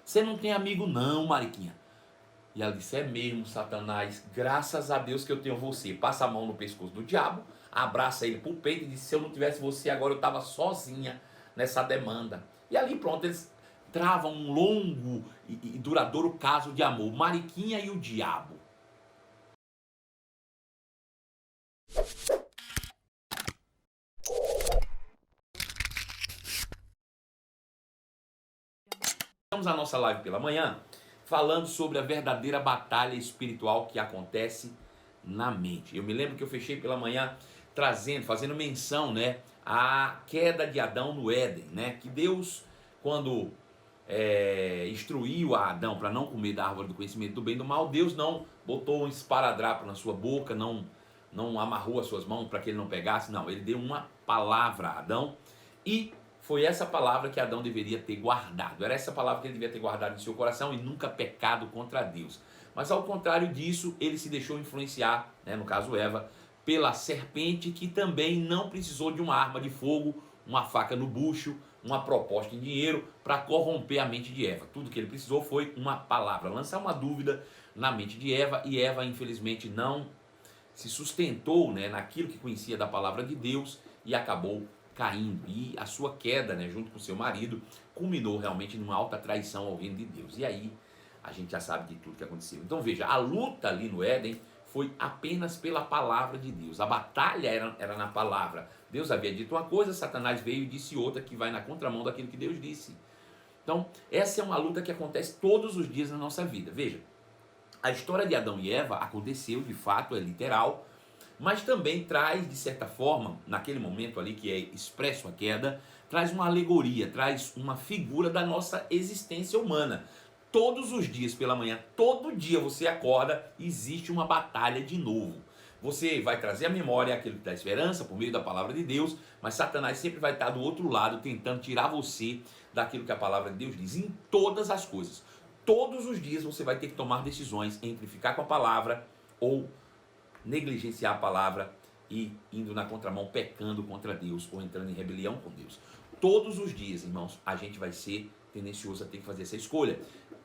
Você não tem amigo não, Mariquinha. E ela disse, é mesmo, Satanás, graças a Deus que eu tenho você. Passa a mão no pescoço do diabo, abraça ele pro peito e diz, se eu não tivesse você agora eu estava sozinha nessa demanda. E ali pronto, eles travam um longo e duradouro caso de amor, Mariquinha e o diabo. Estamos a nossa live pela manhã falando sobre a verdadeira batalha espiritual que acontece na mente. Eu me lembro que eu fechei pela manhã fazendo menção, né, à queda de Adão no Éden, né, que Deus, quando instruiu a Adão para não comer da árvore do conhecimento do bem e do mal, Deus não botou um esparadrapo na sua boca, não amarrou as suas mãos para que ele não pegasse, não, ele deu uma palavra a Adão e foi essa palavra que Adão deveria ter guardado. Era essa palavra que ele devia ter guardado em seu coração e nunca pecado contra Deus. Mas ao contrário disso, ele se deixou influenciar, né, no caso Eva, pela serpente, que também não precisou de uma arma de fogo, uma faca no bucho, uma proposta em dinheiro para corromper a mente de Eva. Tudo que ele precisou foi uma palavra, lançar uma dúvida na mente de Eva, e Eva infelizmente não se sustentou, né, naquilo que conhecia da palavra de Deus e acabou caindo. E a sua queda, né, junto com seu marido, culminou realmente numa alta traição ao reino de Deus. E aí a gente já sabe de tudo que aconteceu. Então veja, a luta ali no Éden foi apenas pela palavra de Deus. A batalha era na palavra. Deus havia dito uma coisa, Satanás veio e disse outra que vai na contramão daquilo que Deus disse. Então essa é uma luta que acontece todos os dias na nossa vida. Veja, a história de Adão e Eva aconteceu, de fato, é literal, mas também traz, de certa forma, naquele momento ali que é expresso a queda, traz uma alegoria, traz uma figura da nossa existência humana. Todos os dias pela manhã, todo dia você acorda, existe uma batalha de novo. Você vai trazer à memória aquilo que dá esperança por meio da palavra de Deus, mas Satanás sempre vai estar do outro lado tentando tirar você daquilo que a palavra de Deus diz, em todas as coisas. Todos os dias você vai ter que tomar decisões entre ficar com a palavra ou negligenciar a palavra e indo na contramão, pecando contra Deus ou entrando em rebelião com Deus. Todos os dias, irmãos, a gente vai ser tendencioso a ter que fazer essa escolha.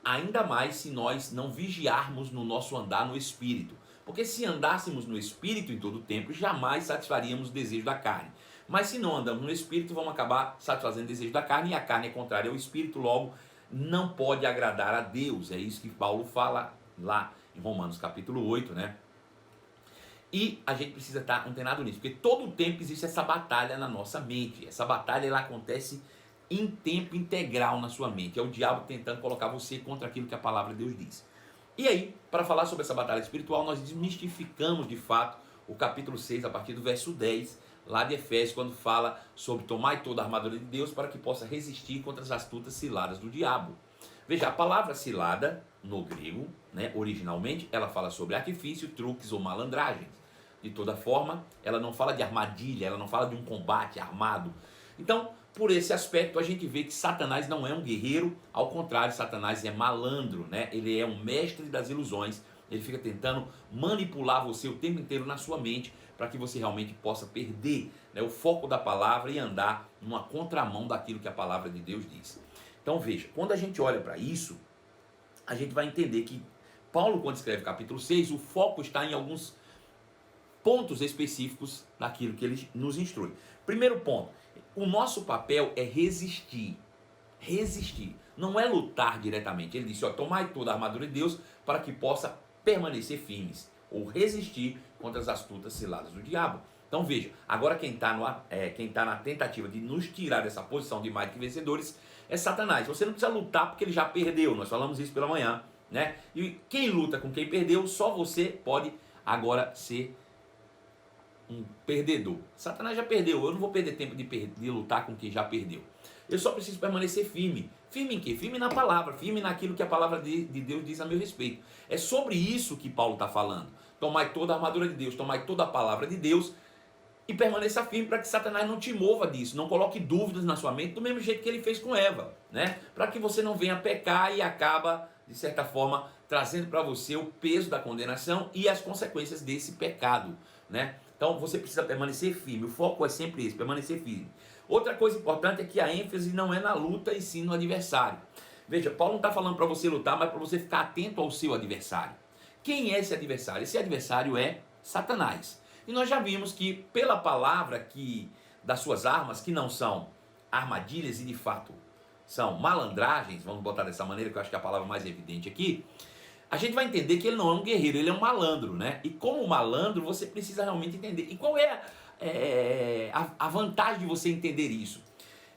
Ainda mais se nós não vigiarmos no nosso andar no Espírito. Porque se andássemos no Espírito em todo o tempo, jamais satisfaríamos o desejo da carne. Mas se não andamos no Espírito, vamos acabar satisfazendo o desejo da carne, e a carne é contrária ao Espírito, logo não pode agradar a Deus. É isso que Paulo fala lá em Romanos capítulo 8, né? E a gente precisa estar antenado nisso, porque todo o tempo existe essa batalha na nossa mente. Essa batalha ela acontece em tempo integral na sua mente. É o diabo tentando colocar você contra aquilo que a palavra de Deus diz. E aí, para falar sobre essa batalha espiritual, nós desmistificamos de fato o capítulo 6, a partir do verso 10, lá de Efésios, quando fala sobre tomar toda a armadura de Deus para que possa resistir contra as astutas ciladas do diabo. Veja, a palavra cilada, no grego, né, originalmente, ela fala sobre artifício, truques ou malandragens. De toda forma, ela não fala de armadilha, ela não fala de um combate armado. Então, por esse aspecto, a gente vê que Satanás não é um guerreiro, ao contrário, Satanás é malandro, né? Ele é um mestre das ilusões, ele fica tentando manipular você o tempo inteiro na sua mente, para que você realmente possa perder, né, o foco da palavra e andar numa contramão daquilo que a palavra de Deus diz. Então veja, quando a gente olha para isso, a gente vai entender que Paulo, quando escreve o capítulo 6, o foco está em alguns pontos específicos daquilo que ele nos instrui. Primeiro ponto, o nosso papel é resistir. Resistir. Não é lutar diretamente. Ele disse, tomai toda a armadura de Deus para que possa permanecer firmes, ou resistir contra as astutas ciladas do diabo. Então veja, agora quem está na tentativa de nos tirar dessa posição de mais que vencedores é Satanás. Você não precisa lutar porque ele já perdeu, nós falamos isso pela manhã, né? E quem luta com quem perdeu, só você pode agora ser um perdedor. Satanás já perdeu, eu não vou perder tempo de lutar com quem já perdeu. Eu só preciso permanecer firme. Firme em quê? Firme na palavra, firme naquilo que a palavra de Deus diz a meu respeito. É sobre isso que Paulo está falando. Tomai toda a armadura de Deus, tomai toda a palavra de Deus e permaneça firme para que Satanás não te mova disso, não coloque dúvidas na sua mente, do mesmo jeito que ele fez com Eva, né? Para que você não venha pecar e acaba, de certa forma, trazendo para você o peso da condenação e as consequências desse pecado, né? Então você precisa permanecer firme, o foco é sempre esse, permanecer firme. Outra coisa importante é que a ênfase não é na luta e sim no adversário. Veja, Paulo não está falando para você lutar, mas para você ficar atento ao seu adversário. Quem é esse adversário? Esse adversário é Satanás. E nós já vimos que pela palavra das suas armas, que não são armadilhas e de fato são malandragens, vamos botar dessa maneira, que eu acho que é a palavra mais evidente aqui, a gente vai entender que ele não é um guerreiro, ele é um malandro, né? E como malandro, você precisa realmente entender. E qual é a vantagem de você entender isso?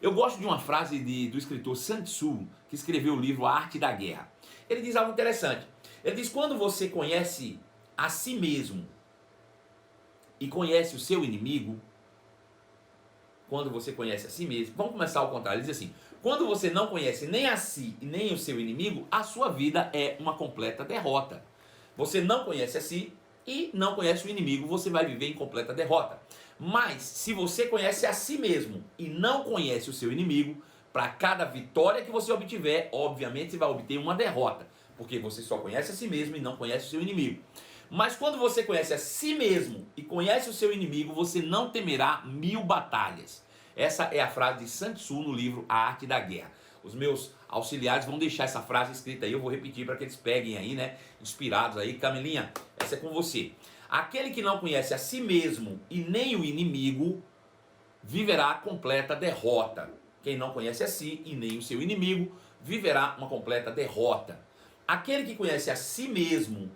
Eu gosto de uma frase do escritor Sun Tzu, que escreveu o livro A Arte da Guerra. Ele diz algo interessante. Ele diz, quando você conhece a si mesmo e conhece o seu inimigo, quando você conhece a si mesmo, vamos começar ao contrário, ele diz assim, quando você não conhece nem a si e nem o seu inimigo, a sua vida é uma completa derrota. Você não conhece a si e não conhece o inimigo, você vai viver em completa derrota. Mas, se você conhece a si mesmo e não conhece o seu inimigo, para cada vitória que você obtiver, obviamente você vai obter uma derrota, porque você só conhece a si mesmo e não conhece o seu inimigo. Mas quando você conhece a si mesmo e conhece o seu inimigo, você não temerá 1000 batalhas. Essa é a frase de Sun Tzu no livro A Arte da Guerra. Os meus auxiliares vão deixar essa frase escrita aí, eu vou repetir para que eles peguem aí, né? Inspirados aí. Camilinha, essa é com você. Aquele que não conhece a si mesmo e nem o inimigo, viverá completa derrota. Quem não conhece a si e nem o seu inimigo, viverá uma completa derrota. Aquele que conhece a si mesmo,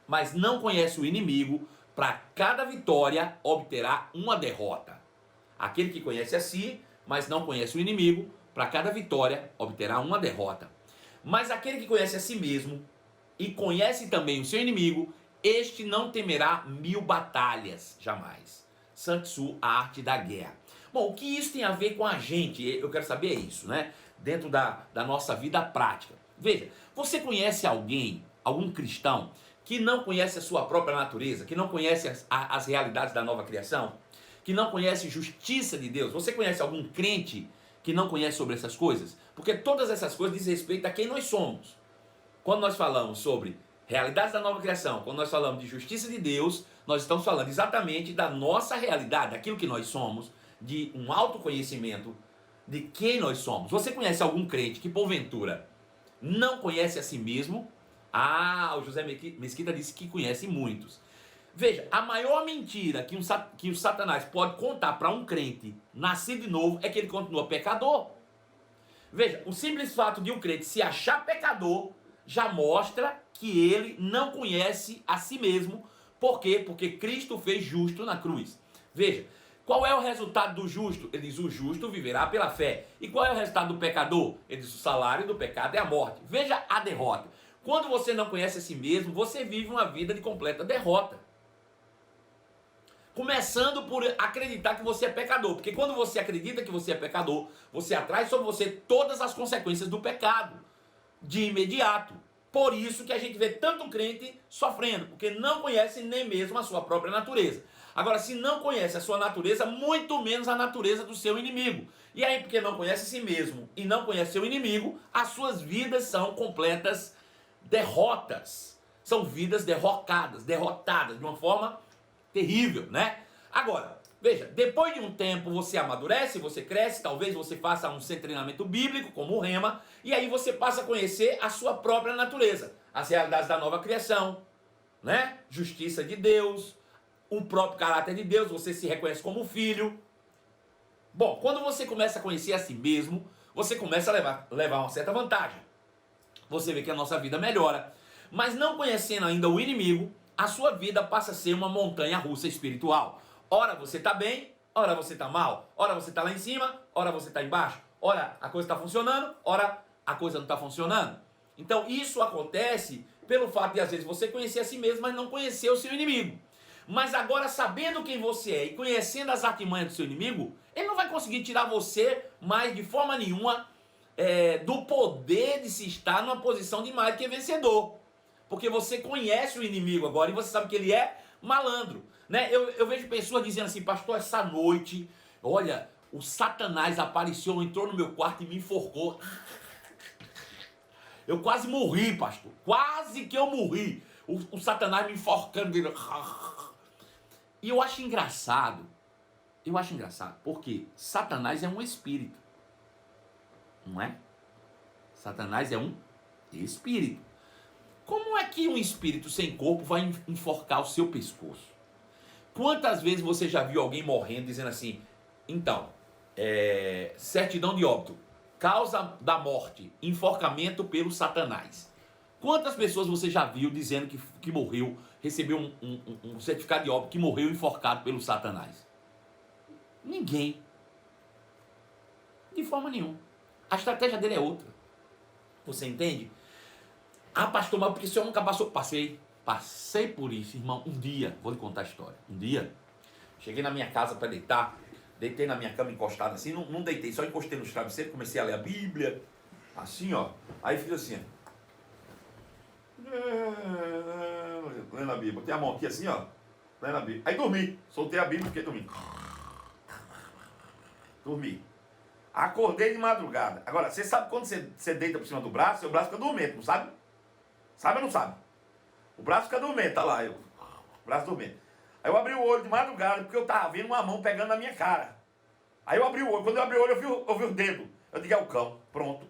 mas não conhece o inimigo, para cada vitória obterá uma derrota. Aquele que conhece a si, mas não conhece o inimigo, para cada vitória obterá uma derrota. Mas aquele que conhece a si mesmo e conhece também o seu inimigo, este não temerá 1000 batalhas, jamais. Sun Tzu, A Arte da Guerra. Bom, o que isso tem a ver com a gente? Eu quero saber isso, né? Dentro da nossa vida prática. Veja, você conhece alguém, algum cristão, que não conhece a sua própria natureza, que não conhece as realidades da nova criação, que não conhece justiça de Deus? Você conhece algum crente que não conhece sobre essas coisas? Porque todas essas coisas dizem respeito a quem nós somos. Quando nós falamos sobre realidades da nova criação, quando nós falamos de justiça de Deus, nós estamos falando exatamente da nossa realidade, daquilo que nós somos, de um autoconhecimento de quem nós somos. Você conhece algum crente que porventura não conhece a si mesmo? Ah, o José Mesquita disse que conhece muitos. Veja, a maior mentira que o Satanás pode contar para um crente nascido de novo é que ele continua pecador. Veja, o simples fato de um crente se achar pecador já mostra que ele não conhece a si mesmo. Por quê? Porque Cristo fez justo na cruz. Veja, qual é o resultado do justo? Ele diz, o justo viverá pela fé. E qual é o resultado do pecador? Ele diz, o salário do pecado é a morte. Veja a derrota. Quando você não conhece a si mesmo, você vive uma vida de completa derrota. Começando por acreditar que você é pecador. Porque quando você acredita que você é pecador, você atrai sobre você todas as consequências do pecado. De imediato. Por isso que a gente vê tanto crente sofrendo. Porque não conhece nem mesmo a sua própria natureza. Agora, se não conhece a sua natureza, muito menos a natureza do seu inimigo. E aí, porque não conhece a si mesmo e não conhece seu inimigo, as suas vidas são completas derrotas. São vidas derrotadas de uma forma terrível, né? Agora, veja, depois de um tempo você amadurece, você cresce, talvez você faça um centro de treinamento bíblico, como o Rema, e aí você passa a conhecer a sua própria natureza, as realidades da nova criação, né? Justiça de Deus, o próprio caráter de Deus, você se reconhece como filho. Bom, quando você começa a conhecer a si mesmo, você começa a levar uma certa vantagem. Você vê que a nossa vida melhora. Mas não conhecendo ainda o inimigo, a sua vida passa a ser uma montanha russa espiritual. Ora você está bem, ora você está mal. Ora você está lá em cima, ora você está embaixo. Ora a coisa está funcionando, ora a coisa não está funcionando. Então isso acontece pelo fato de às vezes você conhecer a si mesmo, mas não conhecer o seu inimigo. Mas agora, sabendo quem você é e conhecendo as artimanhas do seu inimigo, ele não vai conseguir tirar você mais de forma nenhuma do poder de se estar numa posição de mais que vencedor. Porque você conhece o inimigo agora e você sabe que ele é malandro. Né? Eu vejo pessoas dizendo assim, pastor, essa noite, olha, o Satanás apareceu, entrou no meu quarto e me enforcou. Eu quase morri, pastor. Quase que eu morri. O Satanás me enforcando. E eu acho engraçado, porque Satanás é um espírito, não é? Satanás é um espírito. Como é que um espírito sem corpo vai enforcar o seu pescoço? Quantas vezes você já viu alguém morrendo dizendo assim, então, certidão de óbito, causa da morte, enforcamento pelo Satanás. Quantas pessoas você já viu dizendo que morreu, recebeu um certificado de óbito, que morreu enforcado pelo Satanás? Ninguém. De forma nenhuma. A estratégia dele é outra. Você entende? Ah, pastor, mas porque o senhor nunca passou? Passei por isso, irmão. Um dia, vou lhe contar a história. Um dia, cheguei na minha casa para deitar, deitei na minha cama encostado assim, não deitei, só encostei nos travesseiros, comecei a ler a Bíblia, assim, ó. Aí fiz assim, ó. Lendo a Bíblia, botei a mão aqui assim, ó. Lendo a Bíblia. Aí dormi, soltei a Bíblia e fiquei dormindo. Dormi. Acordei de madrugada. Agora, você sabe quando você deita por cima do braço, seu braço fica dormente, não sabe? Sabe ou não sabe? O braço fica dormente, tá lá, o braço dormente. Aí eu abri o olho de madrugada, porque eu tava vendo uma mão pegando na minha cara. Aí eu abri o olho, quando eu abri o olho eu vi o dedo. Eu digo, é o cão, pronto.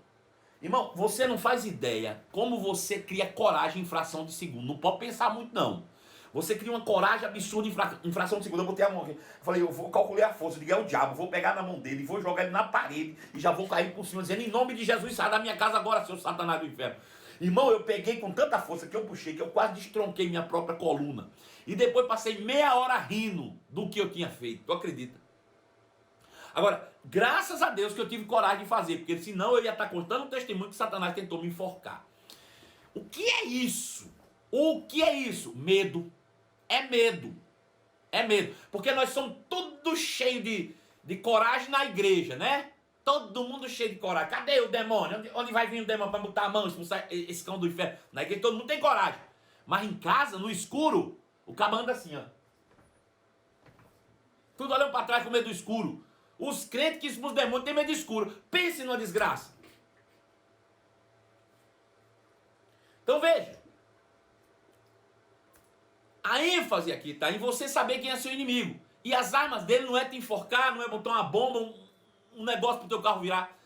Irmão, você não faz ideia como você cria coragem em fração de segundo. Não pode pensar muito, não. Você cria uma coragem absurda em fração de segundo. Eu botei a mão aqui. Eu falei, eu vou calcular a força. Eu digo, é o diabo. Vou pegar na mão dele, vou jogar ele na parede e já vou cair por cima, dizendo, em nome de Jesus, sai da minha casa agora, seu Satanás do inferno. Irmão, eu peguei com tanta força que eu puxei, que eu quase destronquei minha própria coluna. E depois passei meia hora rindo do que eu tinha feito. Tu acredita? Agora, graças a Deus que eu tive coragem de fazer, porque senão eu ia estar contando um testemunho que Satanás tentou me enforcar. O que é isso? O que é isso? Medo. É medo. É medo. Porque nós somos todos cheios de coragem na igreja, né? Todo mundo cheio de coragem. Cadê o demônio? Onde vai vir o demônio para botar a mão, expulsar esse cão do inferno? Na igreja todo mundo tem coragem. Mas em casa, no escuro, o cabo anda assim, ó. Tudo olhando para trás com medo do escuro. Os crentes que expulsam o demônio têm medo do escuro. Pense numa desgraça. Então veja. A ênfase aqui está em você saber quem é seu inimigo. E as armas dele não é te enforcar, não é botar uma bomba, um negócio para o teu carro virar.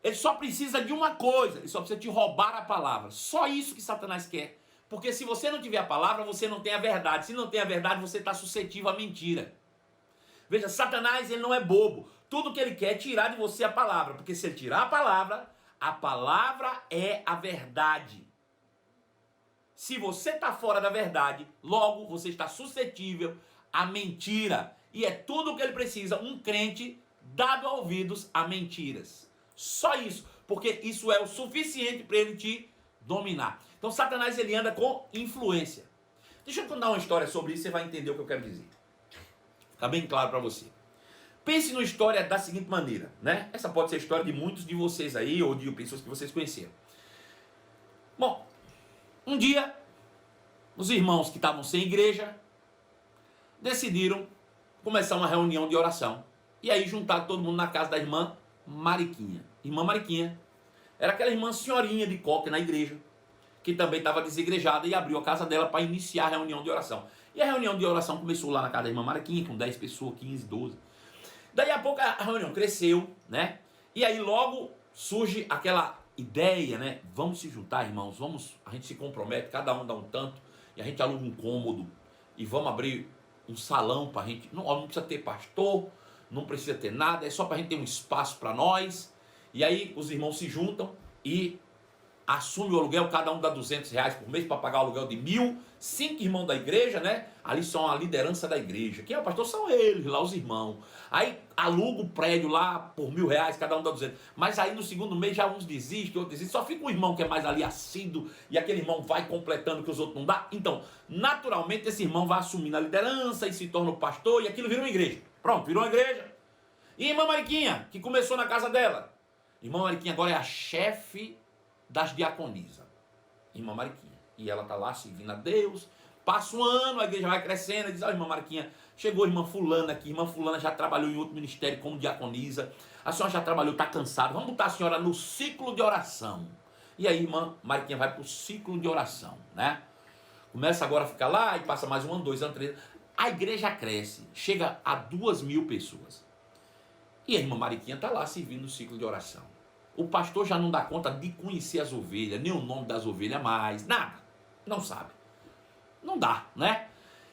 Ele só precisa de uma coisa. Ele só precisa te roubar a palavra. Só isso que Satanás quer. Porque se você não tiver a palavra, você não tem a verdade. Se não tem a verdade, você está suscetível à mentira. Veja, Satanás ele não é bobo. Tudo que ele quer é tirar de você a palavra. Porque se ele tirar a palavra é a verdade. Se você está fora da verdade, logo você está suscetível à mentira. E é tudo o que ele precisa, um crente dado ouvidos a mentiras. Só isso, porque isso é o suficiente para ele te dominar. Então Satanás ele anda com influência. Deixa eu contar uma história sobre isso, você vai entender o que eu quero dizer. Fica bem claro para você. Pense numa história da seguinte maneira, né? Essa pode ser a história de muitos de vocês aí, ou de pessoas que vocês conheceram. Bom, um dia, os irmãos que estavam sem igreja decidiram começar uma reunião de oração. E aí juntaram todo mundo na casa da irmã Mariquinha. Irmã Mariquinha era aquela irmã senhorinha de coque na igreja, que também estava desigrejada e abriu a casa dela para iniciar a reunião de oração. E a reunião de oração começou lá na casa da irmã Mariquinha, com 10 pessoas, 15, 12. Daí a pouco a reunião cresceu, né? E aí logo surge aquela ideia, né? Vamos se juntar, irmãos, a gente se compromete, cada um dá um tanto, e a gente aluga um cômodo, e vamos abrir um salão para a gente, não precisa ter pastor, não precisa ter nada, é só para a gente ter um espaço para nós. E aí os irmãos se juntam e assumem o aluguel, cada um dá R$200 por mês para pagar o aluguel de 1.000, 5 irmãos da igreja, né? Ali são a liderança da igreja. Quem é o pastor? São eles, lá os irmãos. Aí aluga o prédio lá por R$1.000, cada um dá 200. Mas aí no segundo mês já uns desistem, outros desistem. Só fica um irmão que é mais ali assíduo e aquele irmão vai completando o que os outros não dá. Então, naturalmente esse irmão vai assumindo a liderança e se torna o pastor e aquilo vira uma igreja. Pronto, virou uma igreja. E a irmã Mariquinha, que começou na casa dela. Irmã Mariquinha agora é a chefe das diaconisas. Irmã Mariquinha. E ela está lá servindo a Deus. Passa um ano, a igreja vai crescendo. Diz, irmã Mariquinha, chegou a irmã fulana aqui. Irmã fulana já trabalhou em outro ministério como diaconisa. A senhora já trabalhou, está cansada. Vamos botar a senhora no ciclo de oração. E aí, irmã Mariquinha vai para o ciclo de oração, né? Começa agora a ficar lá e passa mais um ano, 2 anos, 3 anos. A igreja cresce, chega a 2.000 pessoas. E a irmã Mariquinha está lá servindo no ciclo de oração. O pastor já não dá conta de conhecer as ovelhas, nem o nome das ovelhas mais, nada. Não sabe. Não dá, né?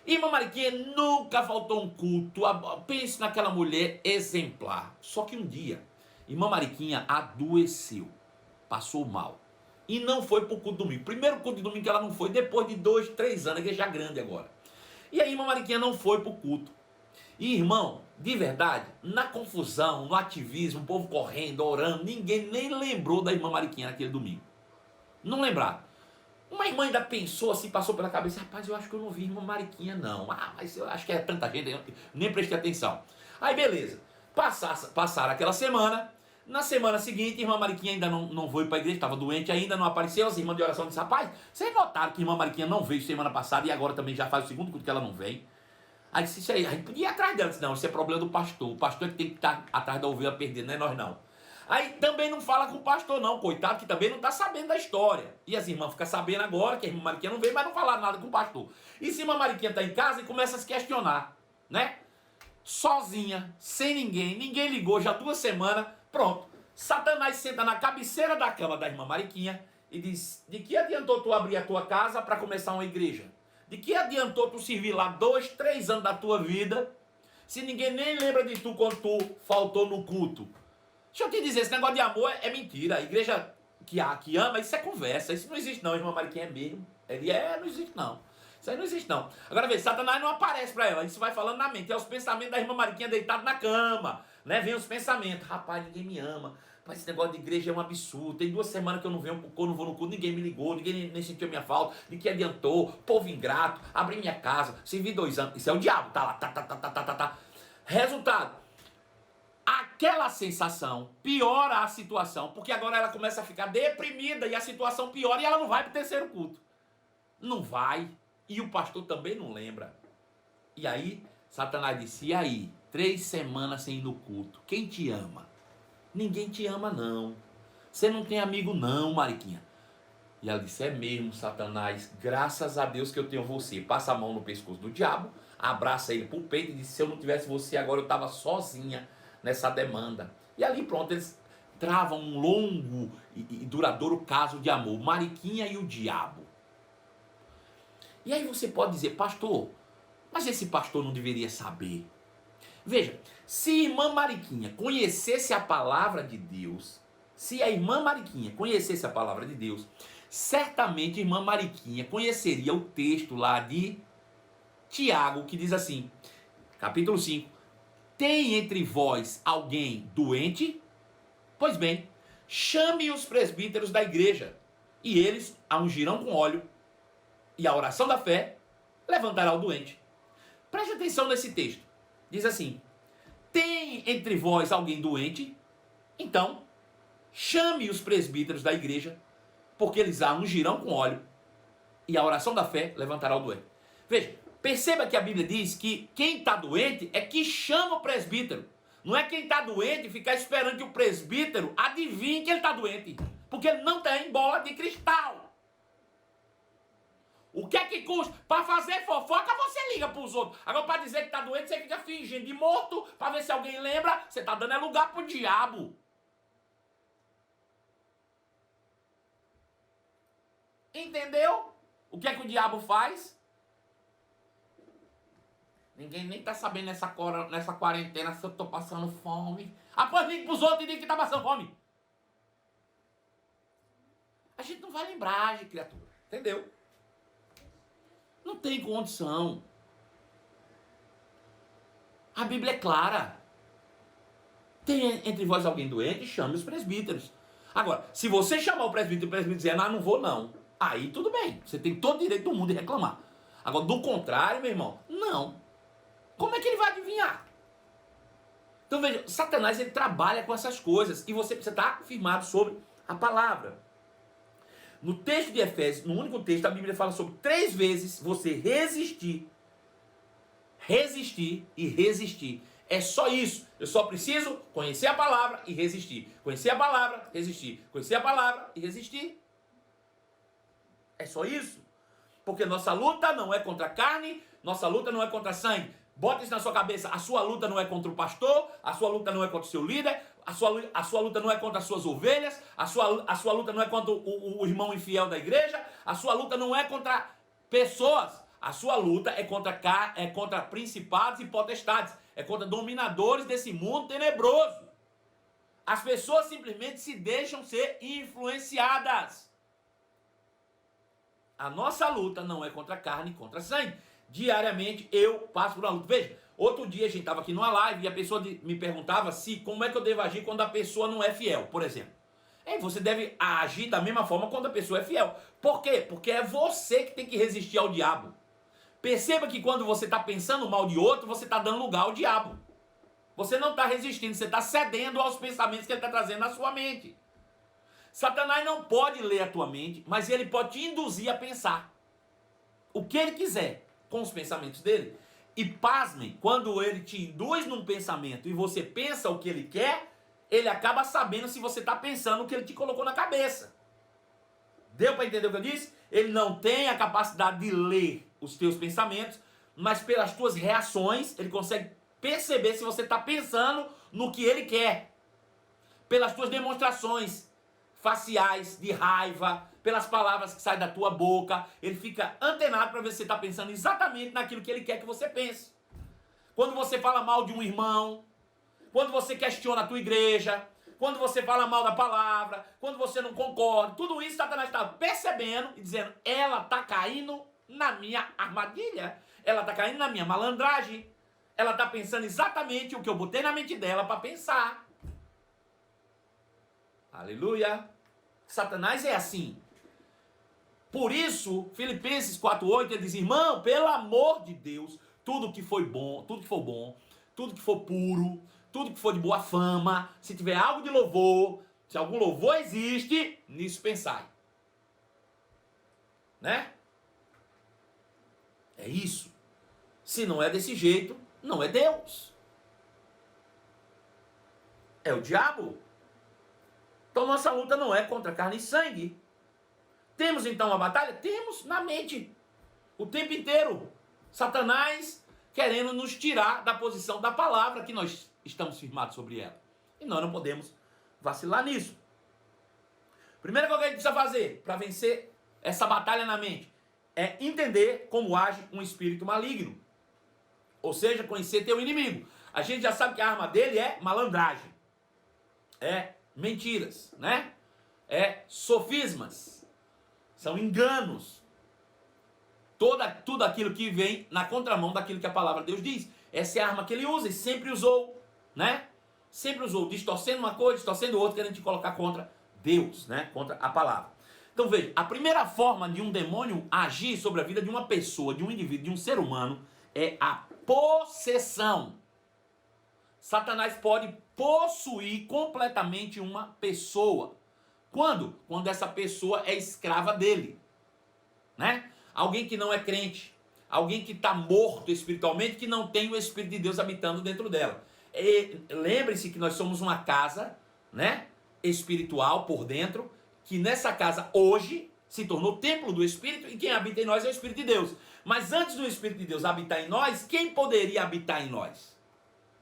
Irmã Mariquinha nunca faltou um culto. Pense naquela mulher exemplar. Só que um dia, irmã Mariquinha adoeceu, passou mal. E não foi para o culto de domingo. Primeiro culto de domingo que ela não foi, depois de 2, 3 anos, a igreja grande agora. E a irmã Mariquinha não foi para o culto. E irmão, de verdade, na confusão, no ativismo, o povo correndo, orando, ninguém nem lembrou da irmã Mariquinha naquele domingo. Não lembraram. Uma irmã ainda pensou assim, passou pela cabeça, rapaz, eu acho que eu não vi irmã Mariquinha não. Mas eu acho que é tanta gente, eu nem prestei atenção. Aí beleza, passaram aquela semana. Na semana seguinte, a irmã Mariquinha ainda não foi para a igreja, estava doente ainda, não apareceu. As irmãs de oração disseram, rapaz, vocês notaram que a irmã Mariquinha não veio semana passada e agora também já faz o segundo culto que ela não vem? Aí disse, isso aí, a gente podia ir atrás dela. Disse, não, isso é problema do pastor. O pastor é que tem que estar atrás da ovelha perdida, não é nós não. Aí também não fala com o pastor não, coitado, que também não está sabendo da história. E as irmãs ficam sabendo agora que a irmã Mariquinha não veio, mas não falaram nada com o pastor. E se a irmã Mariquinha está em casa e começa a se questionar, né? Sozinha, sem ninguém, ninguém ligou, já 2 semanas, pronto. Satanás senta na cabeceira da cama da irmã Mariquinha e diz, de que adiantou tu abrir a tua casa para começar uma igreja? De que adiantou tu servir lá 2, 3 anos da tua vida, se ninguém nem lembra de tu quando tu faltou no culto? Deixa eu te dizer, esse negócio de amor é mentira. A igreja que ama, isso é conversa. Isso não existe não, irmã Mariquinha é mesmo. Não existe não. Isso aí não existe não. Agora vê, Satanás não aparece para ela, isso vai falando na mente. É os pensamentos da irmã Mariquinha deitada na cama, né? Vem os pensamentos, rapaz, ninguém me ama. Mas esse negócio de igreja é um absurdo. Tem 2 semanas que eu não venho, eu não vou no culto, ninguém me ligou, ninguém nem sentiu a minha falta, de que adiantou, povo ingrato, abri minha casa, servi 2 anos. Isso é o diabo, tá lá, tá. Resultado, aquela sensação piora a situação, porque agora ela começa a ficar deprimida e a situação piora e ela não vai para o 3º culto. Não vai. E o pastor também não lembra. E aí, Satanás disse, e aí? 3 semanas sem ir no culto. Quem te ama? Ninguém te ama não. Você não tem amigo não, Mariquinha. E ela disse, é mesmo, Satanás, graças a Deus que eu tenho você. Passa a mão no pescoço do diabo, abraça ele pro peito e diz, se eu não tivesse você agora eu estava sozinha nessa demanda. E ali pronto, eles travam um longo e duradouro caso de amor. Mariquinha e o diabo. E aí você pode dizer, pastor, mas esse pastor não deveria saber. Veja, se a irmã Mariquinha conhecesse a palavra de Deus, se a irmã Mariquinha conhecesse a palavra de Deus, certamente a irmã Mariquinha conheceria o texto lá de Tiago, que diz assim, capítulo 5, tem entre vós alguém doente? Pois bem, chame os presbíteros da igreja, e eles a ungirão com óleo, e a oração da fé levantará o doente. Preste atenção nesse texto. Diz assim, tem entre vós alguém doente? Então, chame os presbíteros da igreja, porque eles a ungirão com óleo, e a oração da fé levantará o doente. Veja, perceba que a Bíblia diz que quem está doente é que chama o presbítero. Não é quem está doente ficar esperando que o presbítero adivinhe que ele está doente, porque ele não tem bola de cristal. O que é que custa? Para fazer fofoca, você liga para os outros. Agora, para dizer que está doente, você fica fingindo de morto, para ver se alguém lembra. Você está dando lugar para o diabo. Entendeu? O que é que o diabo faz? Ninguém nem está sabendo nessa quarentena se eu estou passando fome. Após liga para os outros e diga que está passando fome. A gente não vai lembrar, criatura. Entendeu? Não tem condição. A Bíblia é clara. Tem entre vós alguém doente, chame os presbíteros. Agora, se você chamar o presbítero dizer, não vou não. Aí tudo bem. Você tem todo o direito do mundo de reclamar. Agora, do contrário, meu irmão, não. Como é que ele vai adivinhar? Então veja, Satanás ele trabalha com essas coisas. E você precisa estar firmado sobre a palavra. No texto de Efésios, no único texto, a Bíblia fala sobre 3 vezes você resistir e resistir. É só isso. Eu só preciso conhecer a palavra e resistir. Conhecer a palavra, resistir. Conhecer a palavra e resistir. É só isso. Porque nossa luta não é contra a carne, nossa luta não é contra a sangue. Bota isso na sua cabeça. A sua luta não é contra o pastor, a sua luta não é contra o seu líder, a sua luta não é contra as suas ovelhas, a sua luta não é contra o irmão infiel da igreja, a sua luta não é contra pessoas. A sua luta é contra principados e potestades, é contra dominadores desse mundo tenebroso. As pessoas simplesmente se deixam ser influenciadas. A nossa luta não é contra carne e contra sangue. Diariamente eu passo por uma luta. Veja, outro dia a gente estava aqui numa live e a pessoa me perguntava como é que eu devo agir quando a pessoa não é fiel, por exemplo. Você deve agir da mesma forma quando a pessoa é fiel. Por quê? Porque é você que tem que resistir ao diabo. Perceba que quando você está pensando mal de outro, você está dando lugar ao diabo. Você não está resistindo, você está cedendo aos pensamentos que ele está trazendo na sua mente. Satanás não pode ler a tua mente, mas ele pode te induzir a pensar o que ele quiser com os pensamentos dele. E pasmem, quando ele te induz num pensamento e você pensa o que ele quer, ele acaba sabendo se você está pensando o que ele te colocou na cabeça. Deu para entender o que eu disse? Ele não tem a capacidade de ler os teus pensamentos, mas pelas tuas reações, ele consegue perceber se você está pensando no que ele quer. Pelas tuas demonstrações faciais de raiva, pelas palavras que saem da tua boca, ele fica antenado para ver se você está pensando exatamente naquilo que ele quer que você pense. Quando você fala mal de um irmão, quando você questiona a tua igreja, quando você fala mal da palavra, quando você não concorda, tudo isso Satanás está percebendo e dizendo, ela está caindo na minha armadilha, ela está caindo na minha malandragem, ela está pensando exatamente o que eu botei na mente dela para pensar. Aleluia! Satanás é assim. Por isso, Filipenses 4:8, ele diz, irmão, pelo amor de Deus, tudo que for bom, tudo que for puro, tudo que for de boa fama, se tiver algo de louvor, se algum louvor existe, nisso pensai. Né? É isso. Se não é desse jeito, não é Deus. É o diabo. Então nossa luta não é contra carne e sangue. Temos então uma batalha? Temos na mente. O tempo inteiro. Satanás querendo nos tirar da posição da palavra que nós estamos firmados sobre ela. E nós não podemos vacilar nisso. Primeira coisa que a gente precisa fazer para vencer essa batalha na mente é entender como age um espírito maligno. Ou seja, conhecer teu inimigo. A gente já sabe que a arma dele é malandragem. É mentiras, né? É sofismas. São enganos. Tudo aquilo que vem na contramão daquilo que a palavra de Deus diz. Essa é a arma que ele usa e sempre usou, né? Sempre usou, distorcendo uma coisa, distorcendo outra, querendo te colocar contra Deus, né? Contra a palavra. Então veja, a primeira forma de um demônio agir sobre a vida de uma pessoa, de um indivíduo, de um ser humano, é a possessão. Satanás pode possuir completamente uma pessoa. Quando? Quando essa pessoa é escrava dele, né? Alguém que não é crente, alguém que está morto espiritualmente, que não tem o Espírito de Deus habitando dentro dela. Lembre-se que nós somos uma casa, né, espiritual por dentro, que nessa casa hoje se tornou templo do Espírito e quem habita em nós é o Espírito de Deus. Mas antes do Espírito de Deus habitar em nós, quem poderia habitar em nós?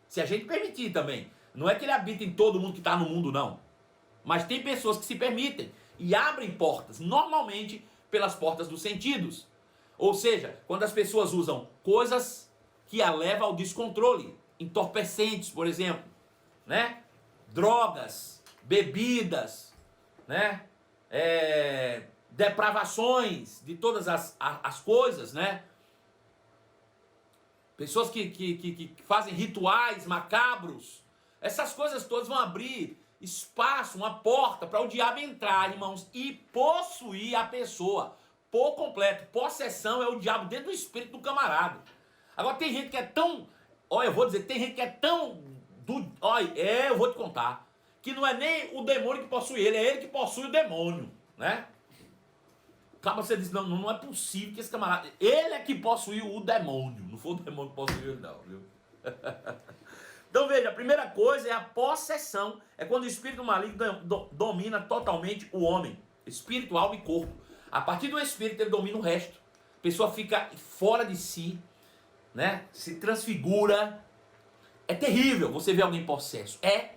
Se a gente permitir também. Não é que ele habita em todo mundo que está no mundo, não. Mas tem pessoas que se permitem e abrem portas, normalmente pelas portas dos sentidos. Ou seja, quando as pessoas usam coisas que a levam ao descontrole, entorpecentes, por exemplo, né? Drogas, bebidas, né? Depravações de todas as coisas, né? Pessoas que fazem rituais macabros. Essas coisas todas vão abrir espaço, uma porta para o diabo entrar, irmãos, e possuir a pessoa por completo. Possessão é o diabo dentro do espírito do camarada. Agora tem gente que é tão... Olha, eu vou dizer, tem gente que é tão... eu vou te contar. Que não é nem o demônio que possui ele, é ele que possui o demônio, né? Acaba você diz, não é possível que esse camarada... Ele é que possuiu o demônio. Não foi o demônio que possuiu ele, não, viu? Então veja, a primeira coisa é a possessão. É quando o espírito maligno domina totalmente o homem. Espírito, alma e corpo. A partir do espírito ele domina o resto. A pessoa fica fora de si. né? Se transfigura. É terrível você ver alguém possesso. É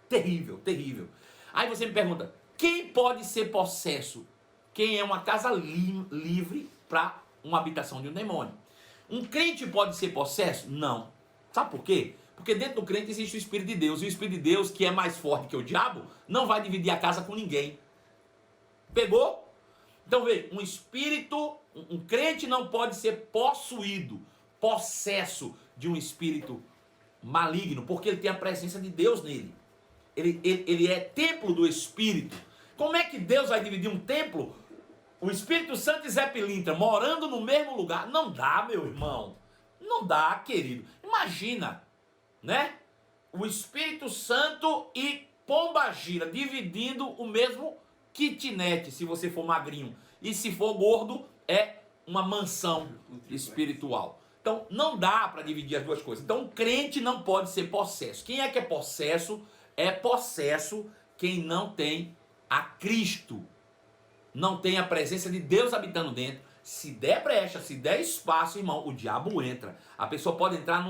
terrível, terrível. Aí você me pergunta, quem pode ser possesso? Quem é uma casa livre para uma habitação de um demônio. Um crente pode ser possesso? Não. Sabe por quê? Porque dentro do crente existe o Espírito de Deus. E o Espírito de Deus, que é mais forte que o diabo, não vai dividir a casa com ninguém. Pegou? Então veja, um espírito, um crente não pode ser possuído, possesso de um espírito maligno, porque ele tem a presença de Deus nele. Ele é templo do Espírito. Como é que Deus vai dividir um templo? O Espírito Santo e Zé Pilintra morando no mesmo lugar? Não dá, meu irmão. Não dá, querido. Imagina, né? O Espírito Santo e Pombagira dividindo o mesmo kitnet, se você for magrinho. E se for gordo, é uma mansão espiritual. Então, não dá para dividir as duas coisas. Então, um crente não pode ser possesso. Quem é que é possesso? É possesso quem não tem a Cristo. Não tem a presença de Deus habitando dentro. Se der brecha, se der espaço, irmão, o diabo entra. A pessoa pode entrar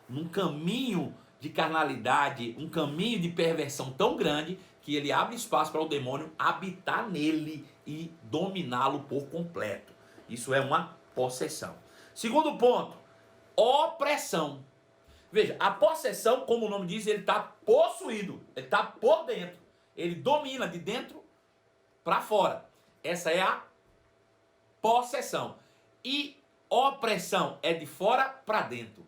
num caminho de carnalidade, um caminho de perversão tão grande que ele abre espaço para o demônio habitar nele e dominá-lo por completo. Isso é uma possessão. Segundo ponto, opressão. Veja, a possessão, como o nome diz, ele está possuído, ele está por dentro. Ele domina de dentro para fora. Essa é a possessão. E opressão é de fora para dentro.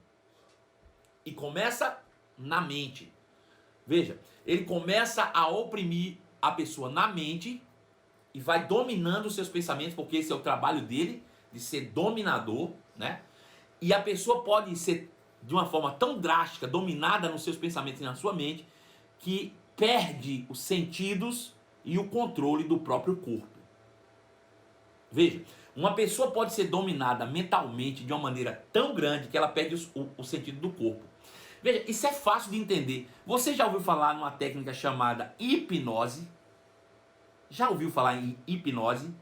E começa na mente. Veja, ele começa a oprimir a pessoa na mente e vai dominando os seus pensamentos, porque esse é o trabalho dele, de ser dominador, né? E a pessoa pode ser, de uma forma tão drástica, dominada nos seus pensamentos e na sua mente, que perde os sentidos e o controle do próprio corpo. Veja, uma pessoa pode ser dominada mentalmente de uma maneira tão grande que ela perde o sentido do corpo. Veja, isso é fácil de entender. Você já ouviu falar numa técnica chamada hipnose? Já ouviu falar em hipnose?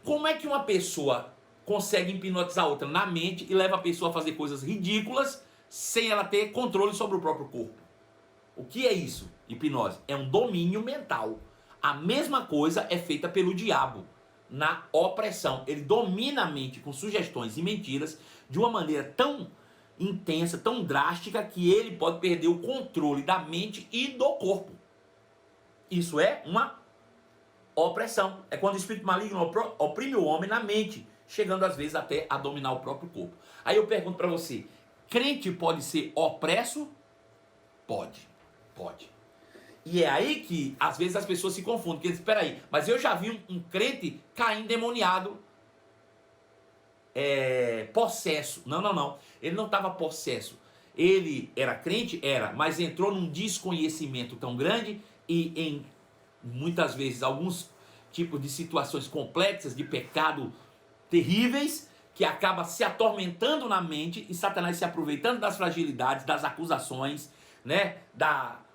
Como é que uma pessoa consegue hipnotizar a outra na mente e leva a pessoa a fazer coisas ridículas sem ela ter controle sobre o próprio corpo? O que é isso? Hipnose é um domínio mental. A mesma coisa é feita pelo diabo na opressão. Ele domina a mente com sugestões e mentiras de uma maneira tão intensa, tão drástica, que ele pode perder o controle da mente e do corpo. Isso é uma opressão. É quando o espírito maligno oprime o homem na mente, chegando às vezes até a dominar o próprio corpo. Aí eu pergunto para você, crente pode ser opresso? Pode. E é aí que às vezes as pessoas se confundem, porque eles espera aí, mas eu já vi um crente cair endemoniado, possesso. Não. Ele não estava possesso. Ele era crente? Era, mas entrou num desconhecimento tão grande e em muitas vezes alguns tipos de situações complexas, de pecado terríveis, que acaba se atormentando na mente e Satanás se aproveitando das fragilidades, das acusações, né,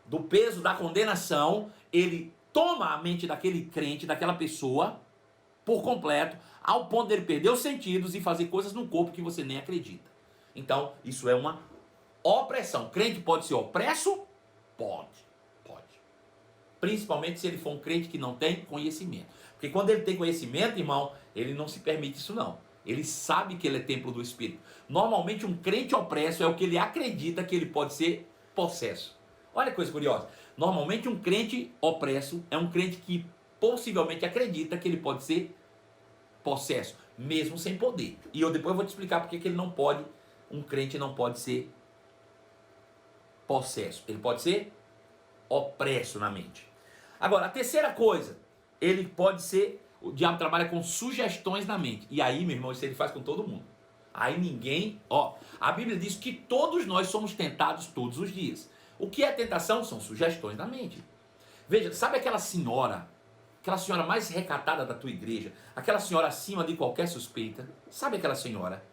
do peso da condenação. Ele toma a mente daquele crente, daquela pessoa, por completo, ao ponto dele perder os sentidos e fazer coisas no corpo que você nem acredita. Então, isso é uma opressão. Crente pode ser opresso? Pode. Principalmente se ele for um crente que não tem conhecimento. Porque quando ele tem conhecimento, irmão, ele não se permite isso não. Ele sabe que ele é templo do Espírito. Normalmente um crente opresso é o que ele acredita que ele pode ser possesso. Olha que coisa curiosa. Normalmente um crente opresso é um crente que possivelmente acredita que ele pode ser possesso, mesmo sem poder. E eu depois vou te explicar porque que ele não pode, um crente não pode ser possesso. Ele pode ser opresso na mente. Agora, a terceira coisa, ele pode ser, o diabo trabalha com sugestões na mente. E aí, meu irmão, isso ele faz com todo mundo. Aí ninguém, a Bíblia diz que todos nós somos tentados todos os dias. O que é tentação? São sugestões na mente. Veja, sabe aquela senhora mais recatada da tua igreja, aquela senhora acima de qualquer suspeita? Sabe aquela senhora?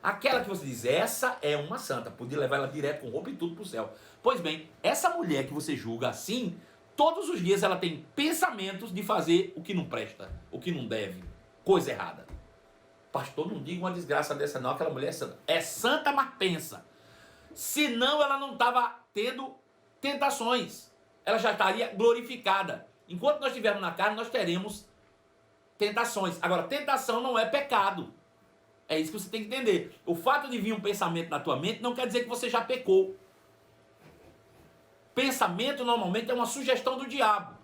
Aquela que você diz, essa é uma santa, podia levar ela direto com roupa e tudo para o céu. Pois bem, essa mulher que você julga assim, todos os dias ela tem pensamentos de fazer o que não presta, o que não deve, coisa errada. Pastor, não diga uma desgraça dessa não, aquela mulher é santa. É santa, mas pensa. Senão ela não estava tendo tentações. Ela já estaria glorificada. Enquanto nós estivermos na carne, nós teremos tentações. Agora, tentação não é pecado. É isso que você tem que entender. O fato de vir um pensamento na tua mente não quer dizer que você já pecou. Pensamento normalmente é uma sugestão do diabo.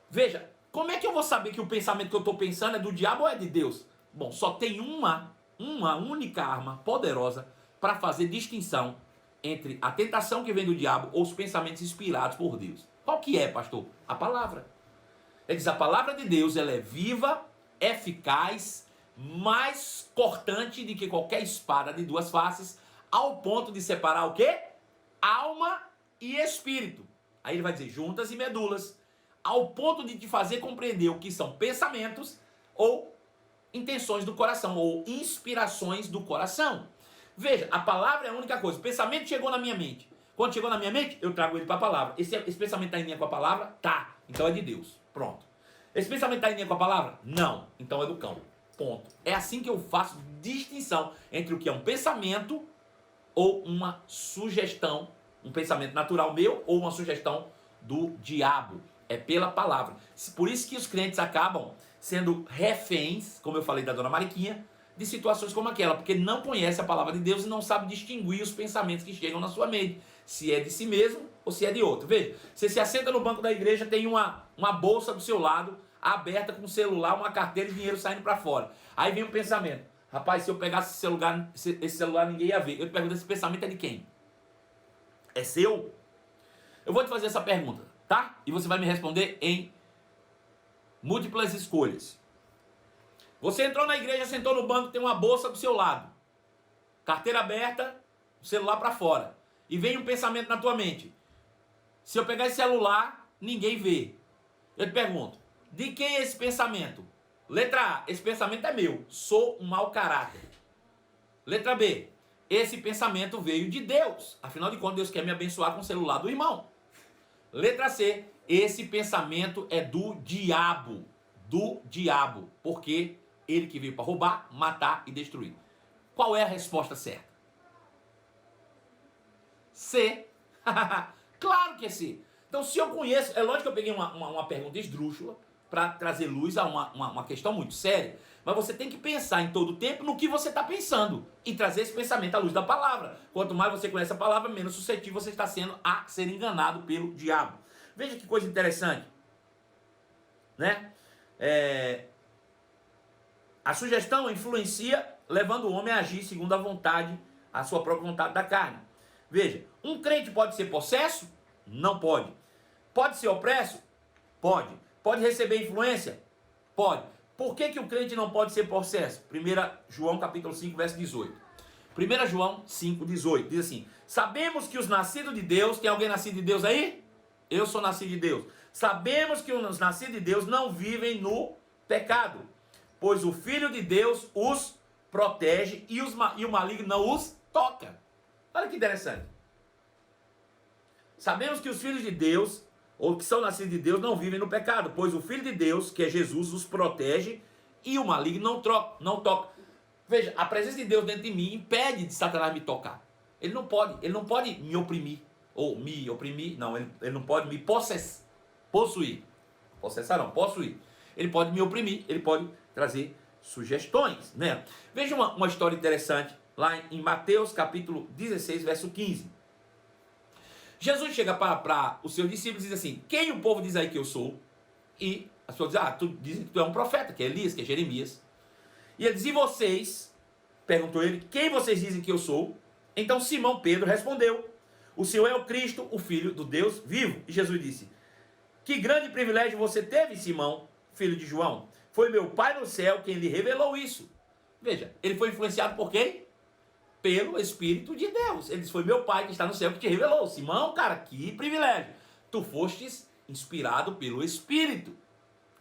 Veja, como é que eu vou saber que o pensamento que eu estou pensando é do diabo ou é de Deus? Bom, só tem uma única arma poderosa para fazer distinção entre a tentação que vem do diabo ou os pensamentos inspirados por Deus. Qual que é, pastor? A palavra. Ele diz, a palavra de Deus, ela é viva, eficaz, mais cortante do que qualquer espada de duas faces, ao ponto de separar o quê? Alma e espírito. Aí ele vai dizer juntas e medulas, ao ponto de te fazer compreender o que são pensamentos ou intenções do coração, ou inspirações do coração. Veja, a palavra é a única coisa. O pensamento chegou na minha mente. Quando chegou na minha mente, eu trago ele para a palavra. Esse pensamento está em linha com a palavra? Tá. Então é de Deus. Pronto. Esse pensamento está em linha com a palavra? Não. Então é do cão. Ponto. É assim que eu faço distinção entre o que é um pensamento ou uma sugestão, um pensamento natural meu ou uma sugestão do diabo. É pela palavra. Por isso que os crentes acabam sendo reféns, como eu falei da dona Mariquinha, de situações como aquela, porque não conhece a palavra de Deus e não sabe distinguir os pensamentos que chegam na sua mente, se é de si mesmo ou se é de outro. Veja, você se assenta no banco da igreja, tem uma bolsa do seu lado, aberta com um celular, uma carteira e dinheiro saindo para fora. Aí vem um pensamento, rapaz, se eu pegasse esse celular ninguém ia ver. Eu te pergunto, esse pensamento é de quem? É seu? Eu vou te fazer essa pergunta, tá? E você vai me responder em múltiplas escolhas. Você entrou na igreja, sentou no banco, tem uma bolsa do seu lado, carteira aberta, o celular para fora, e vem um pensamento na tua mente, se eu pegar esse celular, ninguém vê. Eu te pergunto, de quem é esse pensamento? Letra A, esse pensamento é meu, sou um mau caráter. Letra B, esse pensamento veio de Deus, afinal de contas Deus quer me abençoar com o celular do irmão. Letra C, esse pensamento é do diabo, porque ele que veio para roubar, matar e destruir. Qual é a resposta certa? C. Claro que é C. Então, se eu conheço, é lógico que eu peguei uma pergunta esdrúxula para trazer luz a uma questão muito séria, mas você tem que pensar em todo o tempo no que você está pensando e trazer esse pensamento à luz da palavra. Quanto mais você conhece a palavra, menos suscetível você está sendo a ser enganado pelo diabo. Veja que coisa interessante, né? A sugestão influencia, levando o homem a agir segundo a vontade, a sua própria vontade da carne. Veja, um crente pode ser possesso? Não pode. Pode ser opresso? Pode. Pode receber influência? Pode. Por que o crente não pode ser possesso? 1 João capítulo 5, verso 18. 1 João 5, 18. Diz assim, sabemos que os nascidos de Deus, tem alguém nascido de Deus aí? Eu sou nascido de Deus. Sabemos que os nascidos de Deus não vivem no pecado, pois o Filho de Deus os protege e o maligno não os toca. Olha que interessante. Sabemos que os filhos de Deus, ou que são nascidos de Deus, não vivem no pecado, pois o Filho de Deus, que é Jesus, os protege e o maligno não toca. Veja, a presença de Deus dentro de mim impede de Satanás me tocar. Ele não pode me oprimir, ou me oprimir, não, ele não pode me possuir. Possessar não, possuir. Ele pode me oprimir, ele pode trazer sugestões, né? Veja uma história interessante lá em Mateus capítulo 16, verso 15. Jesus chega para os seus discípulos e diz assim, quem o povo diz aí que eu sou? E as pessoas dizem, tu dizem que tu é um profeta, que é Elias, que é Jeremias. E ele diz, e vocês? Perguntou ele, quem vocês dizem que eu sou? Então Simão Pedro respondeu, o Senhor é o Cristo, o Filho do Deus vivo. E Jesus disse, que grande privilégio você teve, Simão, filho de João. Foi meu Pai no céu quem lhe revelou isso. Veja, ele foi influenciado por quem? Pelo Espírito de Deus. Ele disse, foi meu Pai que está no céu que te revelou. Simão, cara, que privilégio. Tu fostes inspirado pelo Espírito.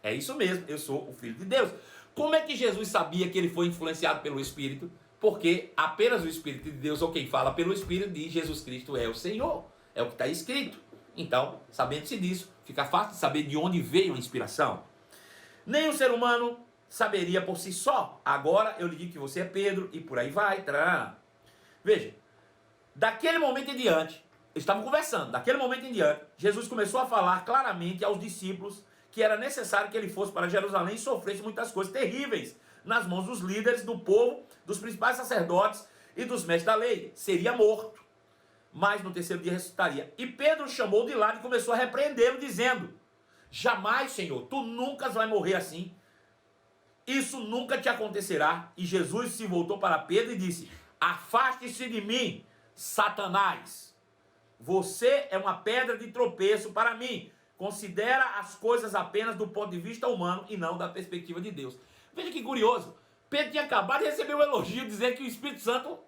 É isso mesmo, eu sou o Filho de Deus. Como é que Jesus sabia que ele foi influenciado pelo Espírito? Porque apenas o Espírito de Deus, ou quem fala pelo Espírito, diz Jesus Cristo é o Senhor. É o que está escrito. Então, sabendo-se disso, fica fácil de saber de onde veio a inspiração. Nem o ser humano saberia por si só. Agora eu lhe digo que você é Pedro, e por aí vai. Tará. Veja, daquele momento em diante, eles estavam conversando, daquele momento em diante, Jesus começou a falar claramente aos discípulos que era necessário que ele fosse para Jerusalém e sofresse muitas coisas terríveis nas mãos dos líderes do povo, dos principais sacerdotes e dos mestres da lei. Seria morto, mas no terceiro dia ressuscitaria. E Pedro chamou de lado e começou a repreendê-lo, dizendo: jamais, Senhor, tu nunca vai morrer assim. Isso nunca te acontecerá. E Jesus se voltou para Pedro e disse: afaste-se de mim, Satanás. Você é uma pedra de tropeço para mim. Considera as coisas apenas do ponto de vista humano e não da perspectiva de Deus. Veja que curioso. Pedro tinha acabado de receber um elogio, dizendo que o Espírito Santo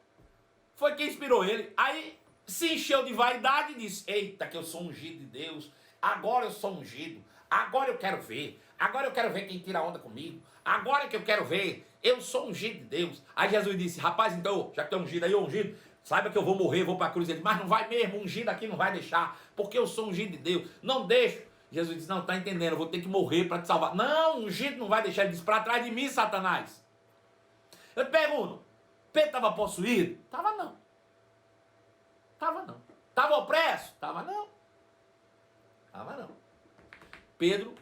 foi quem inspirou ele. Aí se encheu de vaidade e disse: eita, que eu sou ungido de Deus. Agora eu sou ungido. Agora eu quero ver. Agora eu quero ver quem tira onda comigo. Agora que eu quero ver. Eu sou ungido de Deus. Aí Jesus disse: rapaz, então, já que tu é ungido aí, ungido, saiba que eu vou morrer, vou para a cruz. Ele disse: mas não vai mesmo, ungido aqui não vai deixar, porque eu sou ungido de Deus. Não deixo. Jesus disse: não, tá entendendo, eu vou ter que morrer para te salvar. Não, ungido não vai deixar. Ele disse: para trás de mim, Satanás. Eu te pergunto, Pedro estava possuído? Estava não. Estava não. Estava opresso? Estava não. Estava não. Pedro